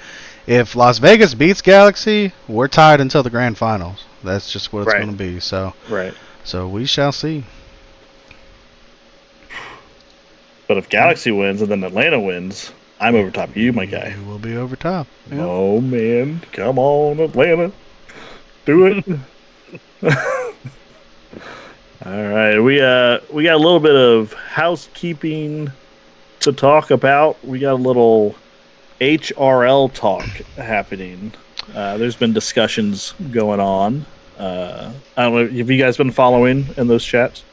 Speaker 3: If Las Vegas beats Galaxy, we're tied until the grand finals. That's just what it's going to be. So.
Speaker 1: Right.
Speaker 3: So we shall see.
Speaker 1: But if Galaxy wins and then Atlanta wins, I'm over top of you, my guy.
Speaker 3: You will be over top. Yeah.
Speaker 1: Oh man, come on, Atlanta, do it. All right, we got a little bit of housekeeping to talk about. We got a little HRL talk happening. There's been discussions going on. I don't know. Have you guys been following in those chats?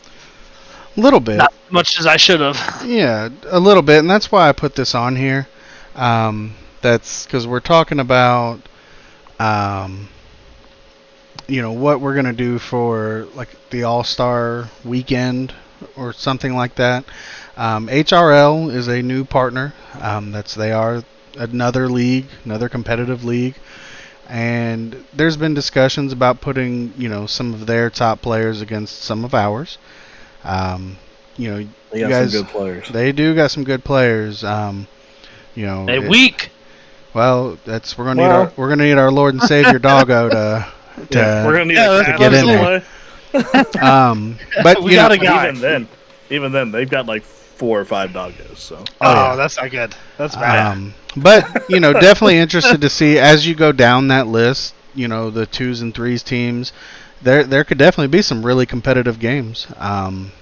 Speaker 3: A little bit.
Speaker 4: Not as much as I should have.
Speaker 3: Yeah, a little bit, and that's why I put this on here. That's because we're talking about, what we're gonna do for like the All-Star weekend or something like that. HRL is a new partner. They are another league, another competitive league, and there's been discussions about putting some of their top players against some of ours. They got some good players. They do got some good players.
Speaker 4: They weak.
Speaker 3: Well, we're gonna need our Lord and Savior Doggo to
Speaker 1: we're gonna need
Speaker 3: to get in there. But
Speaker 4: we got a guy.
Speaker 1: Even then, they've got like 4 or 5 doggos. So.
Speaker 4: That's not good. That's bad.
Speaker 3: But definitely interested to see as you go down that list. The 2s and 3s teams. There could definitely be some really competitive games.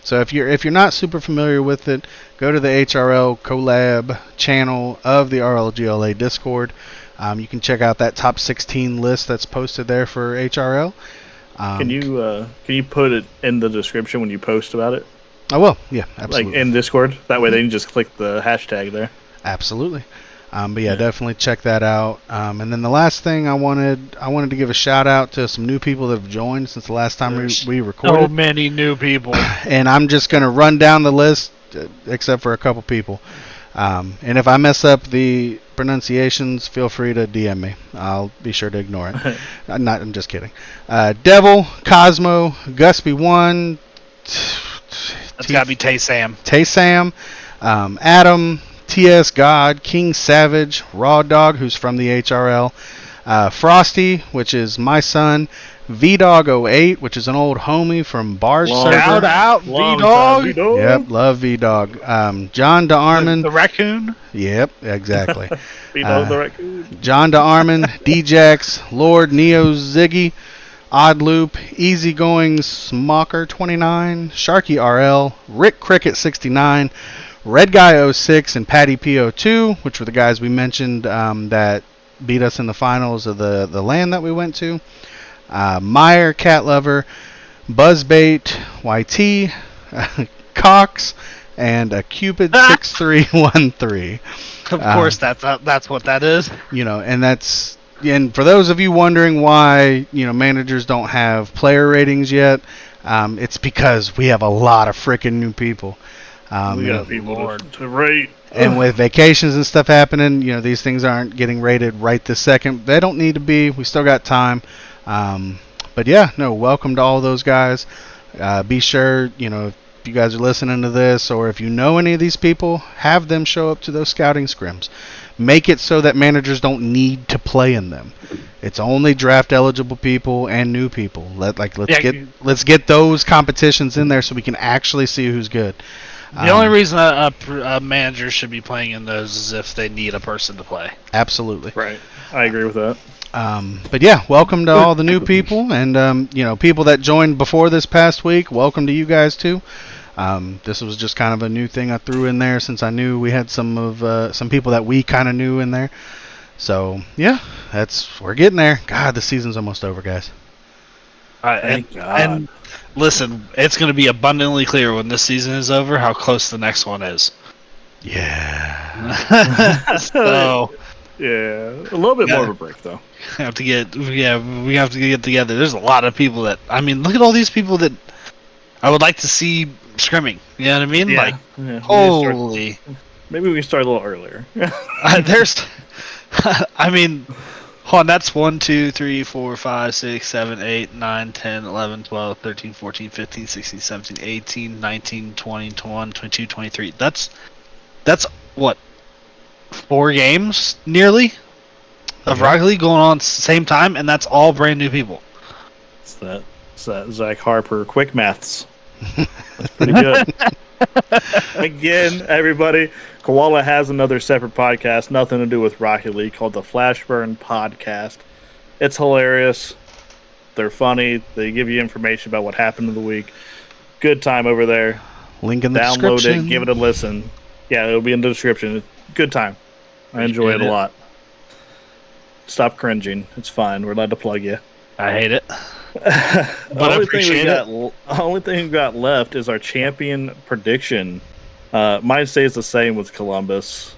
Speaker 3: So if you're not super familiar with it, go to the HRL collab channel of the RLGLA Discord. You can check out that top 16 list that's posted there for HRL.
Speaker 1: Can you put it in the description when you post about it?
Speaker 3: I will. Yeah, absolutely.
Speaker 1: Like in Discord. That way they can just click the hashtag there.
Speaker 3: Absolutely. But yeah, definitely check that out. And then the last thing I wanted to give a shout out to some new people that have joined since the last time we recorded.
Speaker 4: So many new people.
Speaker 3: And I'm just going to run down the list, except for a couple people. And if I mess up the pronunciations, feel free to DM me. I'll be sure to ignore it. I'm just kidding. Devil, Cosmo, Gusby1.
Speaker 4: That's got to be Tay Sam.
Speaker 3: Tay Sam, Adam, TS God, King Savage, Raw Dog, who's from the HRL, Frosty, which is my son, VDog08, which is an old homie from Bar's server.
Speaker 4: Shout out VDog.
Speaker 3: Yep, love VDog. John DeArmond.
Speaker 4: The raccoon?
Speaker 3: Yep, exactly.
Speaker 1: VDog the raccoon.
Speaker 3: John DeArmond, DJax, Lord Neo Ziggy, Odd Loop, Easygoing Smocker 29, Sharky RL, Rick Cricket 69, Red Guy 06, and Patty PO2, which were the guys we mentioned that beat us in the finals of the LAN that we went to. Meyer, Cat Lover, Buzzbait, YT, Cox, and a Cupid 6313.
Speaker 4: Of course, that's what that is.
Speaker 3: And for those of you wondering why managers don't have player ratings yet, it's because we have a lot of freaking new people.
Speaker 1: We got people to rate.
Speaker 3: And with vacations and stuff happening, these things aren't getting rated right this second. They don't need to be. We still got time. But yeah, no, welcome to all those guys. Be sure, if you guys are listening to this, or if you know any of these people, have them show up to those scouting scrims. Make it so that managers don't need to play in them. It's only draft eligible people and new people. Let's get those competitions in there so we can actually see who's good.
Speaker 4: The only reason a manager should be playing in those is if they need a person to play.
Speaker 3: Absolutely.
Speaker 1: Right. I agree with that.
Speaker 3: But yeah, welcome to all the new people, and people that joined before this past week. Welcome to you guys too. This was just kind of a new thing I threw in there since I knew we had some people that we kind of knew in there. So yeah, we're getting there. God, the season's almost over, guys.
Speaker 1: Thank God.
Speaker 4: And listen, it's going to be abundantly clear when this season is over how close the next one is.
Speaker 3: Yeah.
Speaker 4: So
Speaker 1: yeah, a little bit more of a break though.
Speaker 4: we have to get together. There's a lot of people that look at all these people that I would like to see scrimming. You know what I mean?
Speaker 1: Yeah.
Speaker 4: Holy.
Speaker 1: Maybe we can start a little earlier.
Speaker 4: There's, hold on, that's 1, 2, 3, 4, 5, 6, 7, 8, 9, 10, 11, 12, 13, 14, 15, 16, 17, 18, 19, 20, 21, 22, 23. That's what? 4 games nearly of Rocket League going on at the same time, and that's all brand new people.
Speaker 1: It's that Zach Harper quick maths. That's pretty good. Again, everybody, Koala has another separate podcast, nothing to do with Rocket League, called the Flashburn Podcast. It's hilarious. They're funny. They give you information about what happened in the week. Good time over there.
Speaker 3: Link in the
Speaker 1: Download
Speaker 3: description.
Speaker 1: it, give it a listen. Yeah, it'll be in the description. Good time. I enjoy it a lot. Stop cringing. It's fine. We're allowed to plug you.
Speaker 4: I hate it.
Speaker 1: The only thing we got left is our champion prediction. Mine stays the same with Columbus.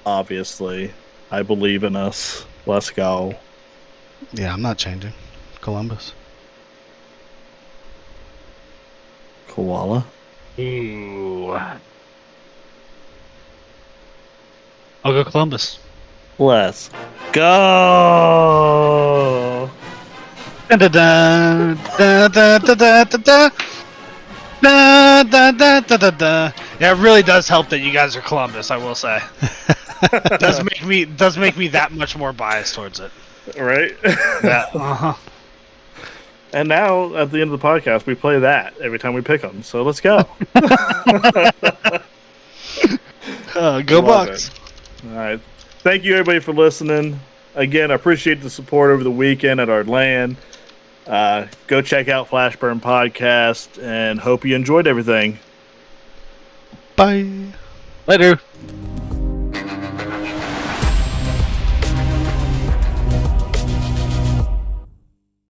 Speaker 1: Obviously, I believe in us. Let's go.
Speaker 3: Yeah, I'm not changing. Columbus.
Speaker 1: Koala.
Speaker 4: Ooh. I'll go Columbus.
Speaker 1: Let's go.
Speaker 4: Dun, dun, dun, dun, dun, dun, dun, dun, dun. Dun, dun, dun, dun, dun, dun. Yeah, it really does help that you guys are Columbus, I will say. does make me that much more biased towards it.
Speaker 1: Right?
Speaker 4: Yeah. Uh-huh.
Speaker 1: And now, at the end of the podcast, we play that every time we pick them. So let's go.
Speaker 4: Go Bucks.
Speaker 1: All right. Thank you, everybody, for listening. Again, I appreciate the support over the weekend at our LAN. Go check out Flashburn Podcast and hope you enjoyed everything.
Speaker 3: Bye.
Speaker 4: Later.